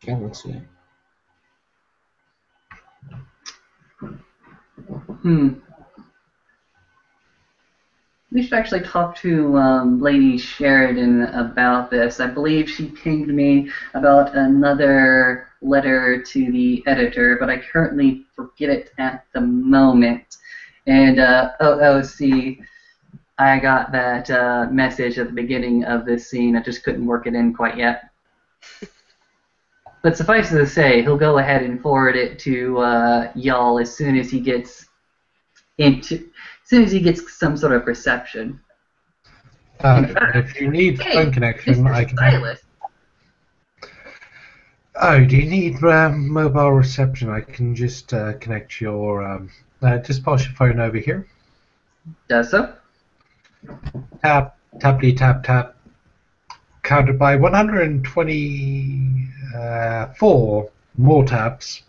Jealousy. We should actually talk to Lady Sheridan about this. I believe she pinged me about another letter to the editor, but I currently forget it at the moment. And, see, I got that message at the beginning of this scene. I just couldn't work it in quite yet. But suffice it to say, he'll go ahead and forward it to y'all as soon as he gets some sort of reception. If you need phone connection, I can. Stylist. Oh, do you need mobile reception? I can just connect your. Just pass your phone over here. Does so? Tap, tappity tap tap. Counted by 124 more taps.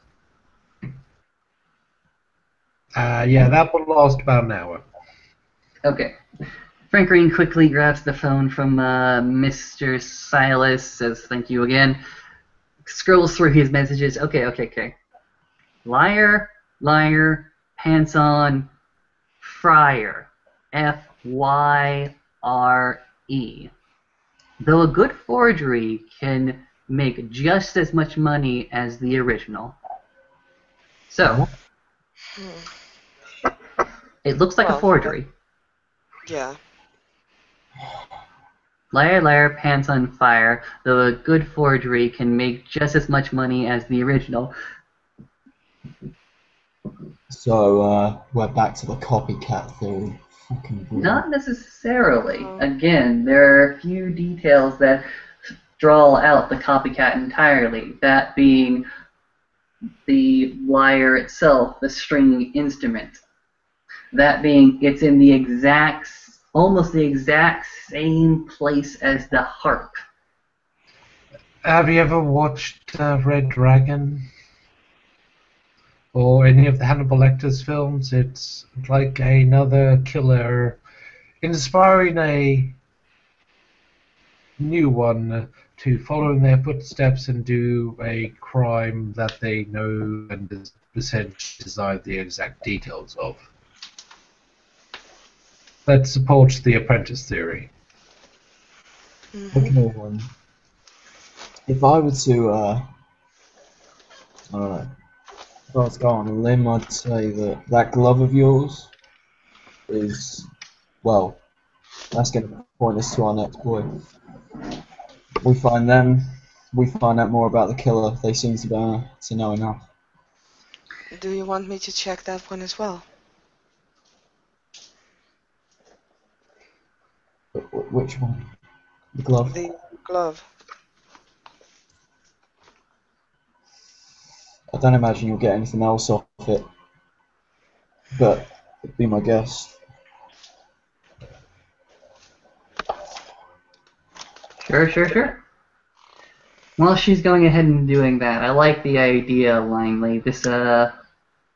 Yeah, that will last about an hour. Okay. Frank Green quickly grabs the phone from Mr. Silas, says thank you again, scrolls through his messages. Okay. Liar, liar, pants on, friar. Fyre. Though a good forgery can make just as much money as the original. So, it looks like a forgery. Yeah. Liar, liar, pants on fire. Though a good forgery can make just as much money as the original. So we're back to the copycat theory. Fucking brilliant. Not necessarily. Again, there are a few details that draw out the copycat entirely. That being the lyre itself, the string instrument. That being, it's in the almost the exact same place as the harp. Have you ever watched Red Dragon? Or any of the Hannibal Lecter's films? It's like another killer inspiring a new one to follow in their footsteps and do a crime that they know and essentially design the exact details of. That supports the apprentice theory. Okay, if I were to, alright, if I was to go on a limb, I'd say that that glove of yours is, well, that's going to point us to our next point. We find out more about the killer. They seem to know enough. Do you want me to check that one as well? Which one? The glove? The glove. I don't imagine you'll get anything else off it, but it'd be my guess. Sure. While she's going ahead and doing that, I like the idea, Langley. This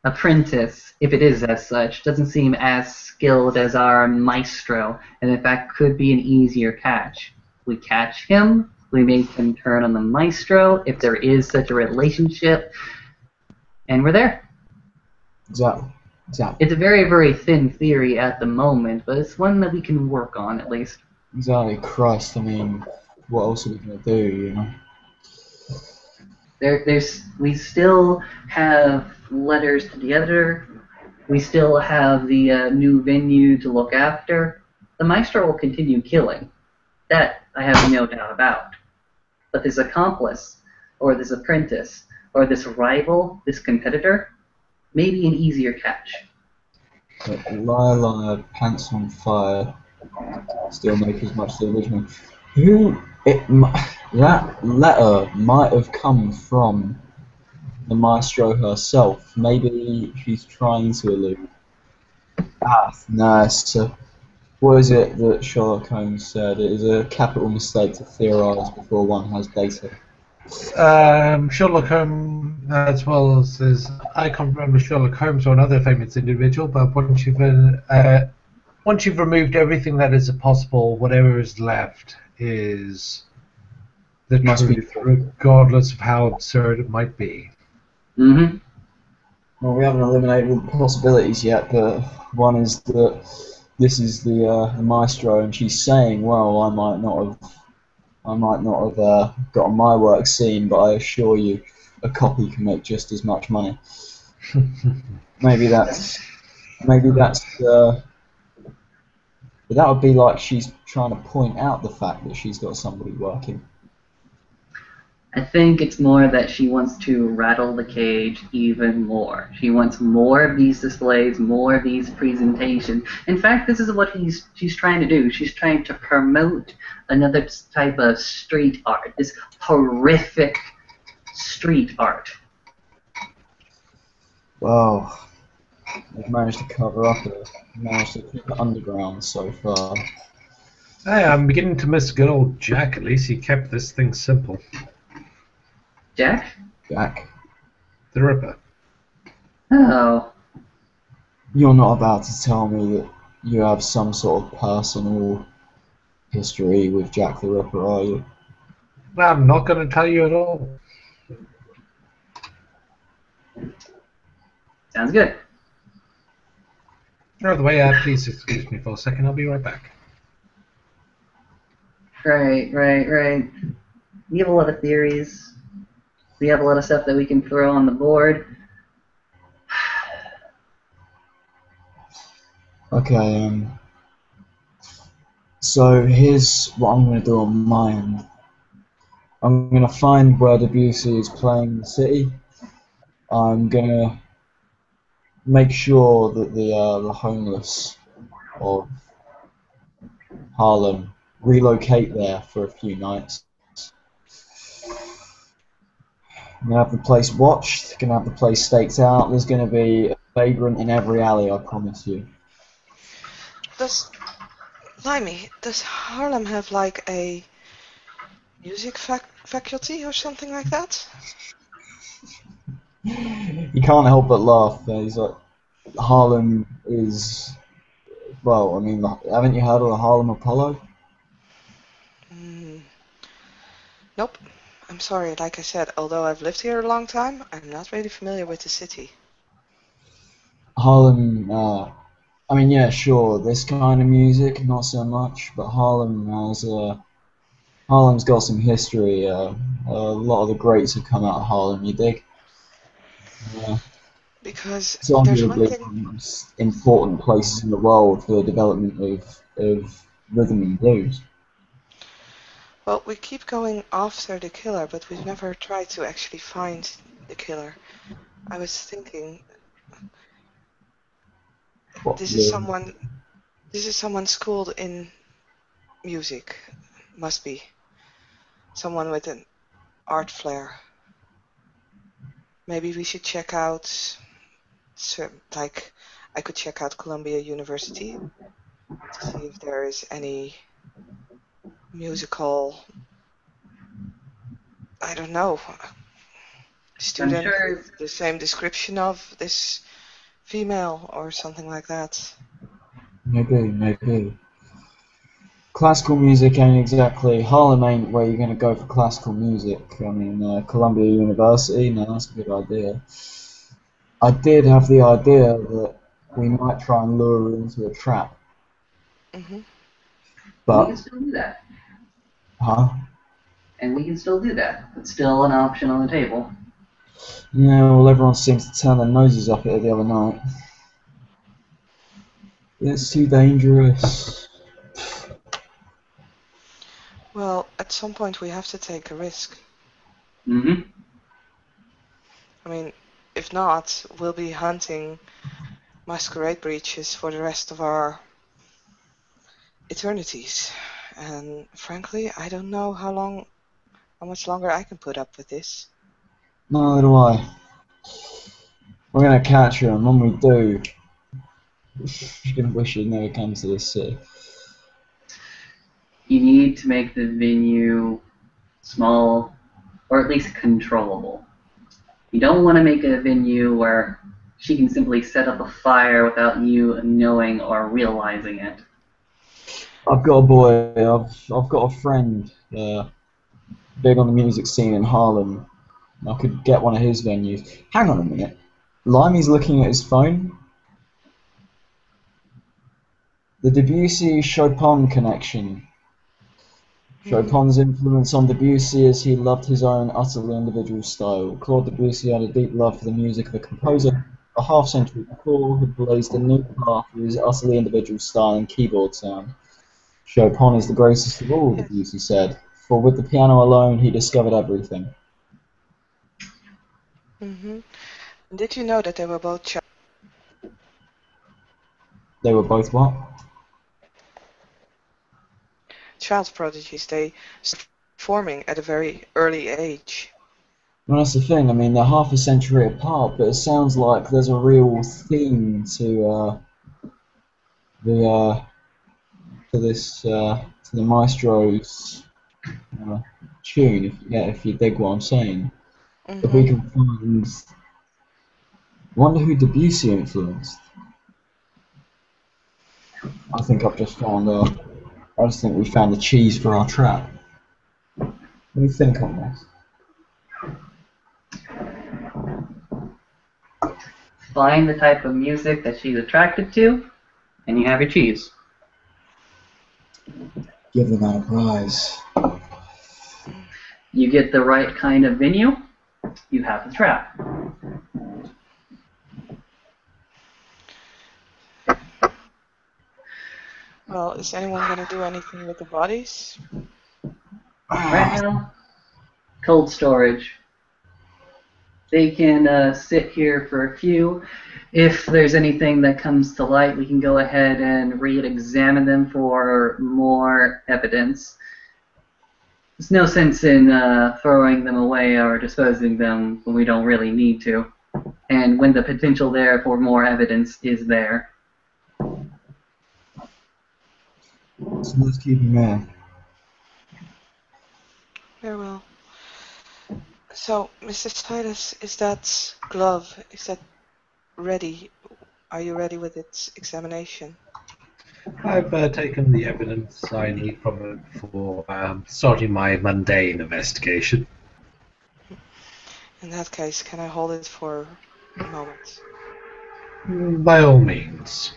apprentice, if it is as such, doesn't seem as skilled as our maestro, and in fact could be an easier catch. We catch him, we make him turn on the maestro, if there is such a relationship, and we're there. Exactly. It's a very, very thin theory at the moment, but it's one that we can work on at least. Exactly. Christ, I mean, what else are we going to do, you know? We still have letters to the editor. We still have the new venue to look after. The maestro will continue killing. That I have no doubt about. But this accomplice, or this apprentice, or this rival, this competitor, may be an easier catch. But liar, pants on fire, still make as much as the original. That letter might have come from the maestro herself. Maybe she's trying to allude. Nice. What is it that Sherlock Holmes said? It is a capital mistake to theorise before one has data. Sherlock Holmes, as well as I can't remember Sherlock Holmes or another famous individual, but once you've removed everything that is possible, whatever is left is the truth, regardless of how absurd it might be. Mm-hmm. Well, we haven't eliminated all the possibilities yet, but one is that this is the maestro, and she's saying, "Well, I might not have gotten my work seen, but I assure you, a copy can make just as much money." Maybe that's. But that would be like she's trying to point out the fact that she's got somebody working. I think it's more that she wants to rattle the cage even more. She wants more of these displays, more of these presentations. In fact, this is what she's trying to do. She's trying to promote another type of street art, this horrific street art. Well, We've managed to cover up it. We've managed to keep it underground so far. Hey, I'm beginning to miss good old Jack. At least he kept this thing simple. Jack? Jack, The Ripper. Oh. you're not about to tell me that you have some sort of personal history with Jack the Ripper, are you? I'm not going to tell you at all. Sounds good. By the way, please excuse me for a second. I'll be right back. Right. We have a lot of theories. We have a lot of stuff that we can throw on the board. Okay, so here's what I'm going to do on my end. I'm going to find where Debussy is playing in the city. I'm going to make sure that the homeless of Harlem relocate there for a few nights. I'm going to have the place watched, going to have the place staked out. There's going to be a vagrant in every alley, I promise you. Does Harlem have like a music faculty or something like that? You can't help but laugh. He's like, Harlem is, well, I mean, haven't you heard of the Harlem Apollo? Nope. I'm sorry, like I said, although I've lived here a long time, I'm not really familiar with the city. Harlem, I mean, yeah, sure, this kind of music, not so much, but Harlem's got some history. A lot of the greats have come out of Harlem, you dig? Because It's there's one arguably thing. one of the most important places in the world for the development of rhythm and blues. Well, we keep going after the killer, but we've never tried to actually find the killer. I was thinking, What, this is someone schooled in music. Must be someone with an art flair. Maybe we should check out, like, I could check out Columbia University to see if there is any musical, I don't know, student sure- with the same description of this female or something like that. maybe. Classical music ain't exactly, Harlem ain't where you're going to go for classical music. I mean, Columbia University, no, that's a good idea. I did have the idea that we might try and lure her into a trap, Hmm. We but, can still do that. huh? And we can still do that. It's still an option on the table. Yeah, well, everyone seems to turn their noses up at it the other night. It's too dangerous. Well, at some point we have to take a risk. Mm-hmm. I mean, if not, we'll be hunting masquerade breaches for the rest of our eternities. And frankly, I don't know how much longer I can put up with this. Neither do I. We're gonna catch her, and when we do, you're gonna wish you'd never come to this city. You need to make the venue small, or at least controllable. You don't want to make a venue where she can simply set up a fire without you knowing or realizing it. I've got a boy. I've got a friend. Big on the music scene in Harlem. I could get one of his venues. Hang on a minute. Limey's looking at his phone. The Debussy Chopin connection. Chopin's influence on Debussy as he loved his own utterly individual style. Claude Debussy had a deep love for the music of a composer a half-century before who blazed a new path for his utterly individual style and keyboard sound. Chopin is the greatest of all, Yes. Debussy said, for with the piano alone he discovered everything. Hmm. Did you know that they were both They were both what? child prodigies? They started performing at a very early age. Well, that's the thing. I mean, they're half a century apart, but it sounds like there's a real theme the to the maestro's tune. If you dig what I'm saying, if we Mm-hmm. can find, wonder who Debussy influenced. I think I've just found. I just think we found the cheese for our trap. What do you think on this? Find the type of music that she's attracted to, and you have your cheese. Give them our prize. You get the right kind of venue, you have the trap. Well, is anyone gonna do anything with the bodies? Right now, cold storage. They can sit here for a few. If there's anything that comes to light, we can go ahead and re-examine them for more evidence. There's no sense in throwing them away or disposing them when we don't really need to, and when the potential there for more evidence is there. So let's keep them in. Very well. So, Mr. Silas, is that glove, is that ready? Are you ready with its examination? I've taken the evidence I need from it for starting my mundane investigation. In that case, can I hold it for a moment? By all means.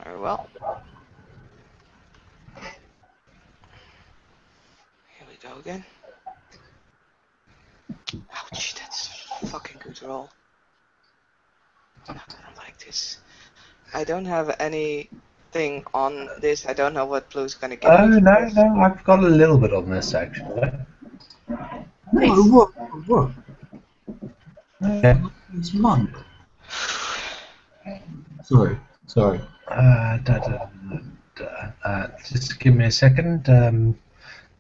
Very well. Here we go again. Ouch, that's a fucking good roll. I don't like this. I don't have anything on this. I don't know what Blue's gonna give Oh, me. no, I've got a little bit on this, actually. Nice. Whoa. Okay. It's monk. Sorry. Just give me a second.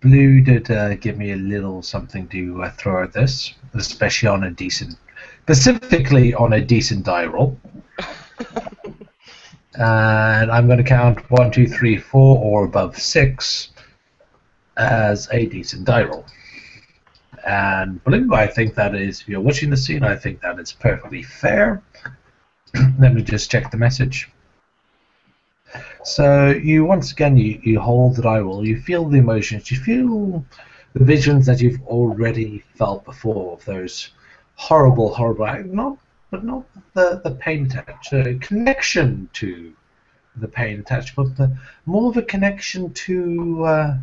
Blue did give me a little something to throw at this, especially on a decent, specifically on a decent die roll. And I'm going to count 1, 2, 3, 4, or above 6 as a decent die roll. And Blue, I think that is, if you're watching the scene, I think that is perfectly fair. Let me just check the message. So you once again you hold the die roll, you feel the emotions, you feel the visions that you've already felt before of those horrible, not the pain attached, connection to the pain attached, but more of a connection to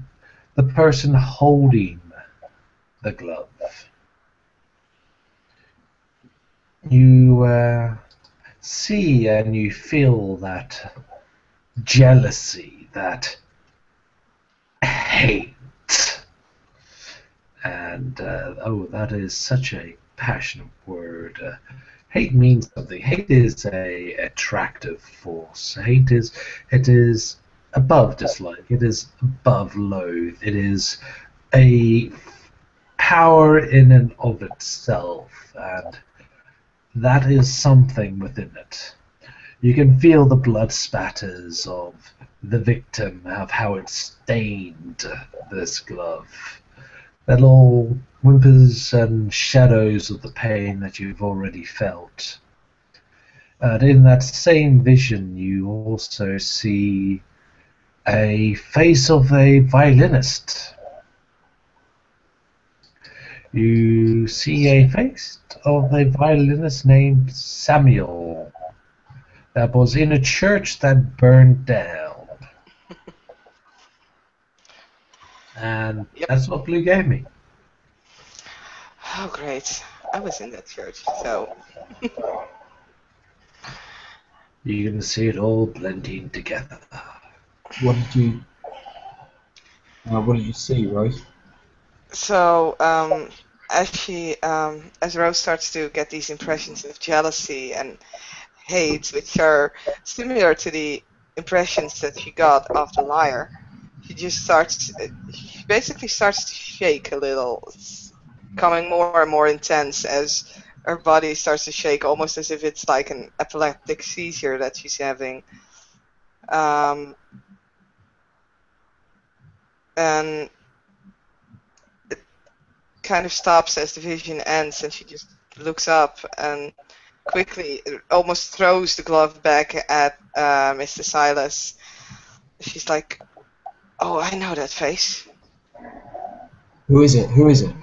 the person holding the glove. You see and you feel that jealousy, that hate, and that is such a passionate word. Hate means something. Hate is a attractive force. It is above dislike. It is above loathe. It is a power in and of itself, and that is something within it. You can feel the blood spatters of the victim, of how it stained this glove. Little whimpers and shadows of the pain that you've already felt. And in that same vision, you also see a face of a violinist. You see a face of a violinist named Samuel that was in a church that burned down. And Yep. that's what Blue gave me. Oh, great. I was in that church, so... You can see it all blending together. What did you see, Rose? So, as Rose starts to get these impressions of jealousy and hate, which are similar to the impressions that she got of the liar, she just starts, she basically starts to shake a little. It's becoming more and more intense as her body starts to shake, almost as if it's like an epileptic seizure that she's having. And it kind of stops as the vision ends, and she just looks up and quickly almost throws the glove back at Mr. Silas. She's like, "Oh, I know that face. Who is it? Who is it?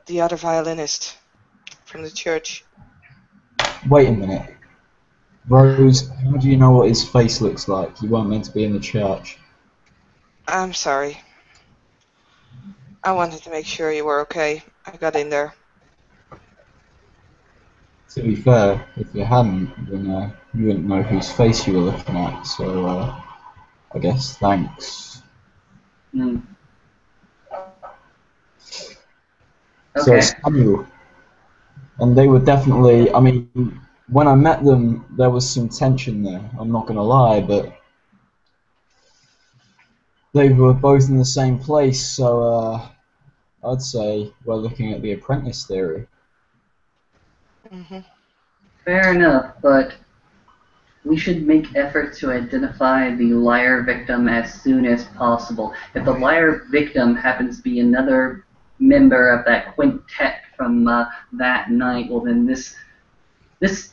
The other violinist from the church." Wait a minute. Rose, how do you know what his face looks like? You weren't meant to be in the church. I'm sorry. I wanted to make sure you were okay. I got in there. To be fair, if you hadn't, then you wouldn't know whose face you were looking at, so I guess thanks. Hmm. So Okay. it's Samuel. And they were definitely, I mean, when I met them, there was some tension there, I'm not going to lie, but they were both in the same place, so I'd say we're looking at the apprentice theory. Mm-hmm. Fair enough, but we should make efforts to identify the liar victim as soon as possible. If the liar victim happens to be another member of that quintet from that night, well then this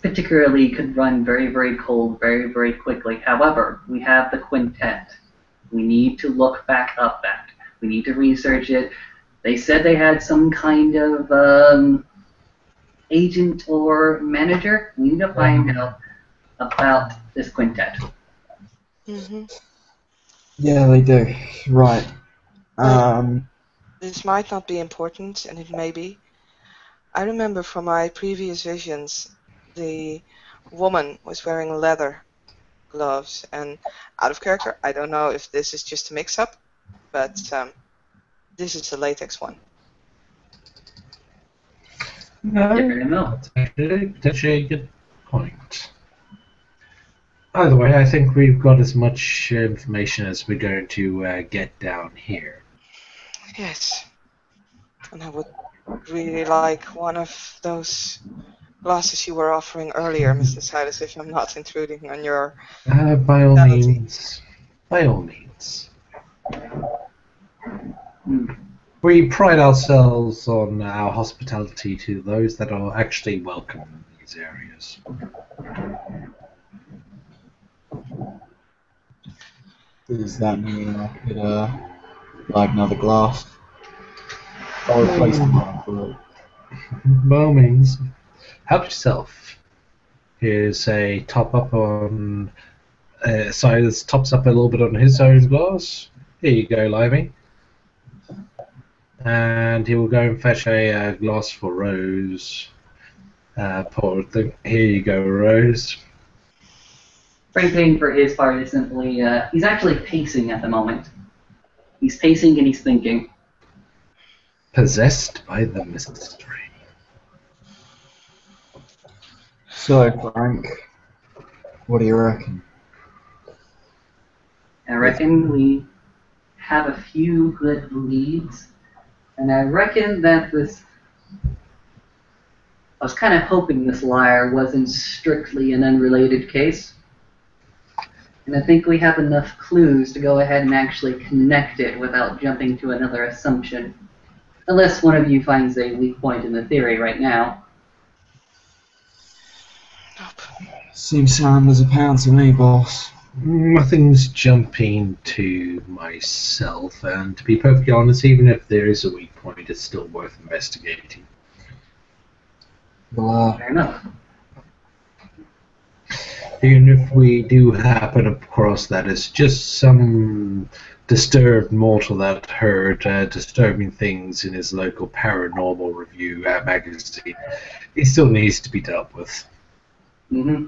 particularly could run very, very cold very, very quickly. However, we have the quintet. We need to look back up that. We need to research it. They said they had some kind of agent or manager. We need to find out about this quintet. Mm-hmm. Yeah, they do. Right. This might not be important, and it may be. I remember from my previous visions, the woman was wearing leather gloves, and out of character, I don't know if this is just a mix-up, but this is a latex one. No, Fair enough. that's actually a good point. Either way, I think we've got as much information as we're going to get down here. Yes, and I would really like one of those glasses you were offering earlier, Mr. Silas, if I'm not intruding on your By all hospitality. means. By all means. Hmm. We pride ourselves on our hospitality to those that are actually welcome in these areas. Does that mean I could like another glass? I'll replace the one for it. By all means, help yourself. Here's a top up on. Silas tops up a little bit on his own glass. Here you go, Limey. And he will go and fetch a glass for Rose. Pour the, here you go, Rose. Franklin, for his part, is simply, he's actually pacing at the moment. He's pacing and he's thinking. Possessed by the mystery. So, Frank, what do you reckon? I reckon we have a few good leads, and I reckon that this. I was kind of hoping this liar wasn't strictly an unrelated case. And I think we have enough clues to go ahead and actually connect it without jumping to another assumption. Unless one of you finds a weak point in the theory right now. Nope. Seems sound as a pound to me, boss. Nothing's jumping to myself, and to be perfectly honest, even if there is a weak point, it's still worth investigating. Well, Fair enough. Even if we do happen across that it's just some disturbed mortal that heard disturbing things in his local paranormal review magazine, he still needs to be dealt with. Mm-hmm.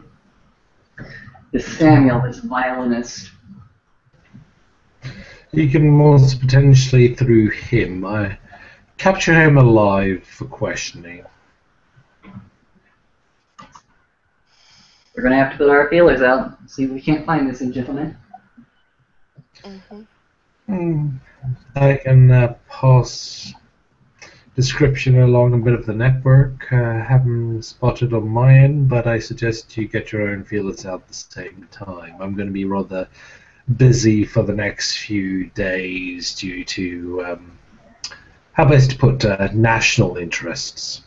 This Samuel, this violinist. You can most potentially, through him, capture him alive for questioning. We're going to have to put our feelers out, see if we can't find this gentleman. Mm-hmm. Hmm, I can pass description along a bit of the network. Haven't spotted on my end, but I suggest you get your own feelers out at the same time. I'm going to be rather busy for the next few days due to, how best to put, national interests.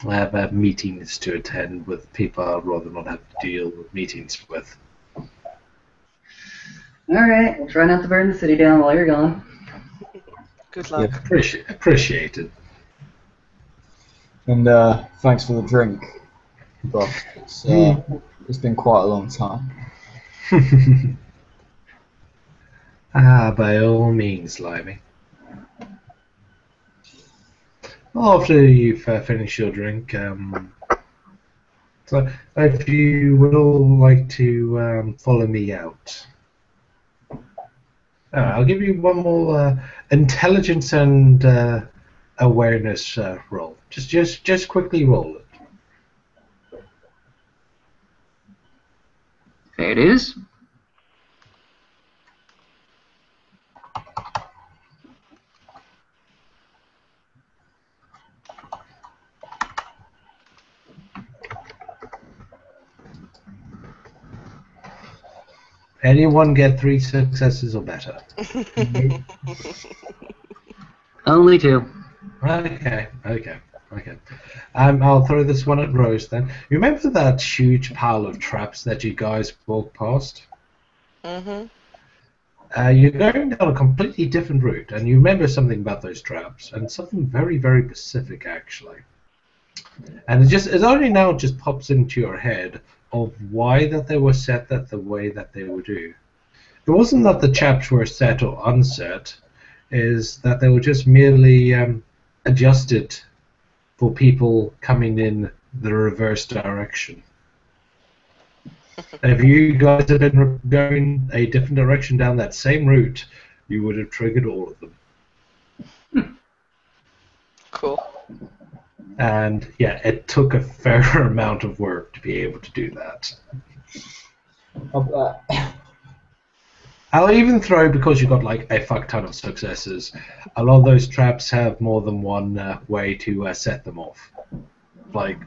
I have meetings to attend with people I'd rather not have to deal with meetings with. Alright, we'll try not to burn the city down while you're gone. Good Yeah. luck. Appreciated. And thanks for the drink, but it's been quite a long time. By all means, Limey. After you've finished your drink, so if you would all like to follow me out, I'll give you one more intelligence and awareness roll. Just quickly roll it. There it is. Anyone get 3 successes or better? Only 2. Okay. I'll throw this one at Rose then. You remember that huge pile of traps that you guys walked past? Mm-hmm. You're going down a completely different route, and you remember something about those traps, and something very, very specific actually. And it only now just pops into your head of why that they were set that the way that they would do. It wasn't that the traps were set or unset, is that they were just merely adjusted for people coming in the reverse direction. And if you guys had been going a different direction down that same route, you would have triggered all of them. Cool. And yeah, it took a fair amount of work to be able to do that. I'll even throw, because you got like a fuck ton of successes, a lot of those traps have more than one way to set them off. Like,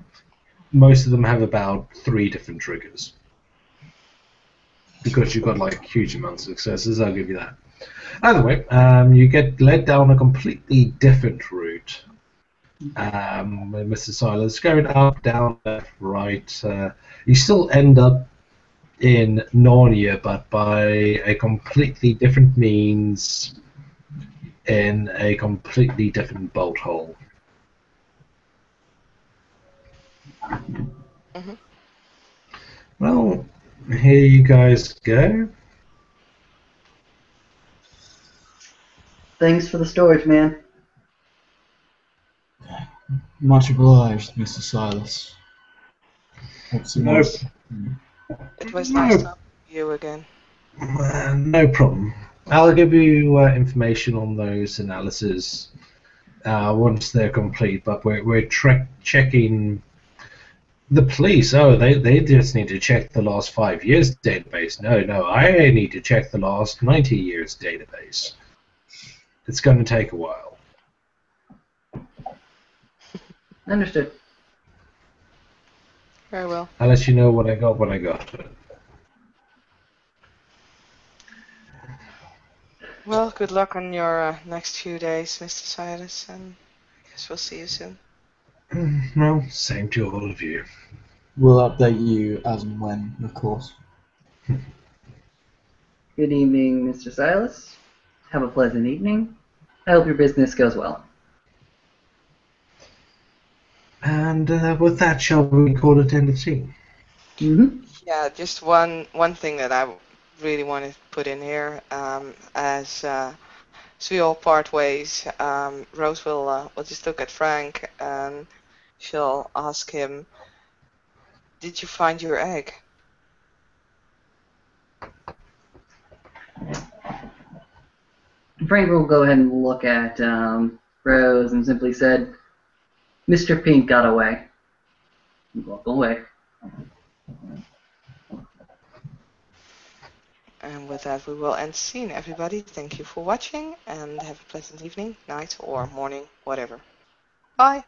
most of them have about 3 different triggers. Because you got like huge amounts of successes, I'll give you that. Either way, you get led down a completely different route. Mr. Silas, going up, down, left, right. You still end up in Narnia, but by a completely different means, in a completely different bolt hole. Mm-hmm. Well, here you guys go. Thanks for the storage, man. Much obliged, Mr. Silas. What's No, It was nice talking to you again. no problem. I'll give you information on those analyses once they're complete, but we're checking the police. Oh, they just need to check the last 5 years database. No, I need to check the last 90 years database. It's going to take a while. Understood. Very well. I'll let you know what I got when I got it. Well, good luck on your next few days, Mr. Silas, and I guess we'll see you soon. Well, same to all of you. We'll update you as and when, of course. Good evening, Mr. Silas. Have a pleasant evening. I hope your business goes well. And with that, shall we call it end of scene? Mm-hmm. Yeah, just one thing that I really wanted to put in here. As we all part ways, Rose will just look at Frank and she'll ask him, "Did you find your egg?" Frank will go ahead and look at Rose and simply said, "Mr. Pink got away." And walk away. And with that, we will end scene. Everybody, thank you for watching, and have a pleasant evening, night, or morning, whatever. Bye.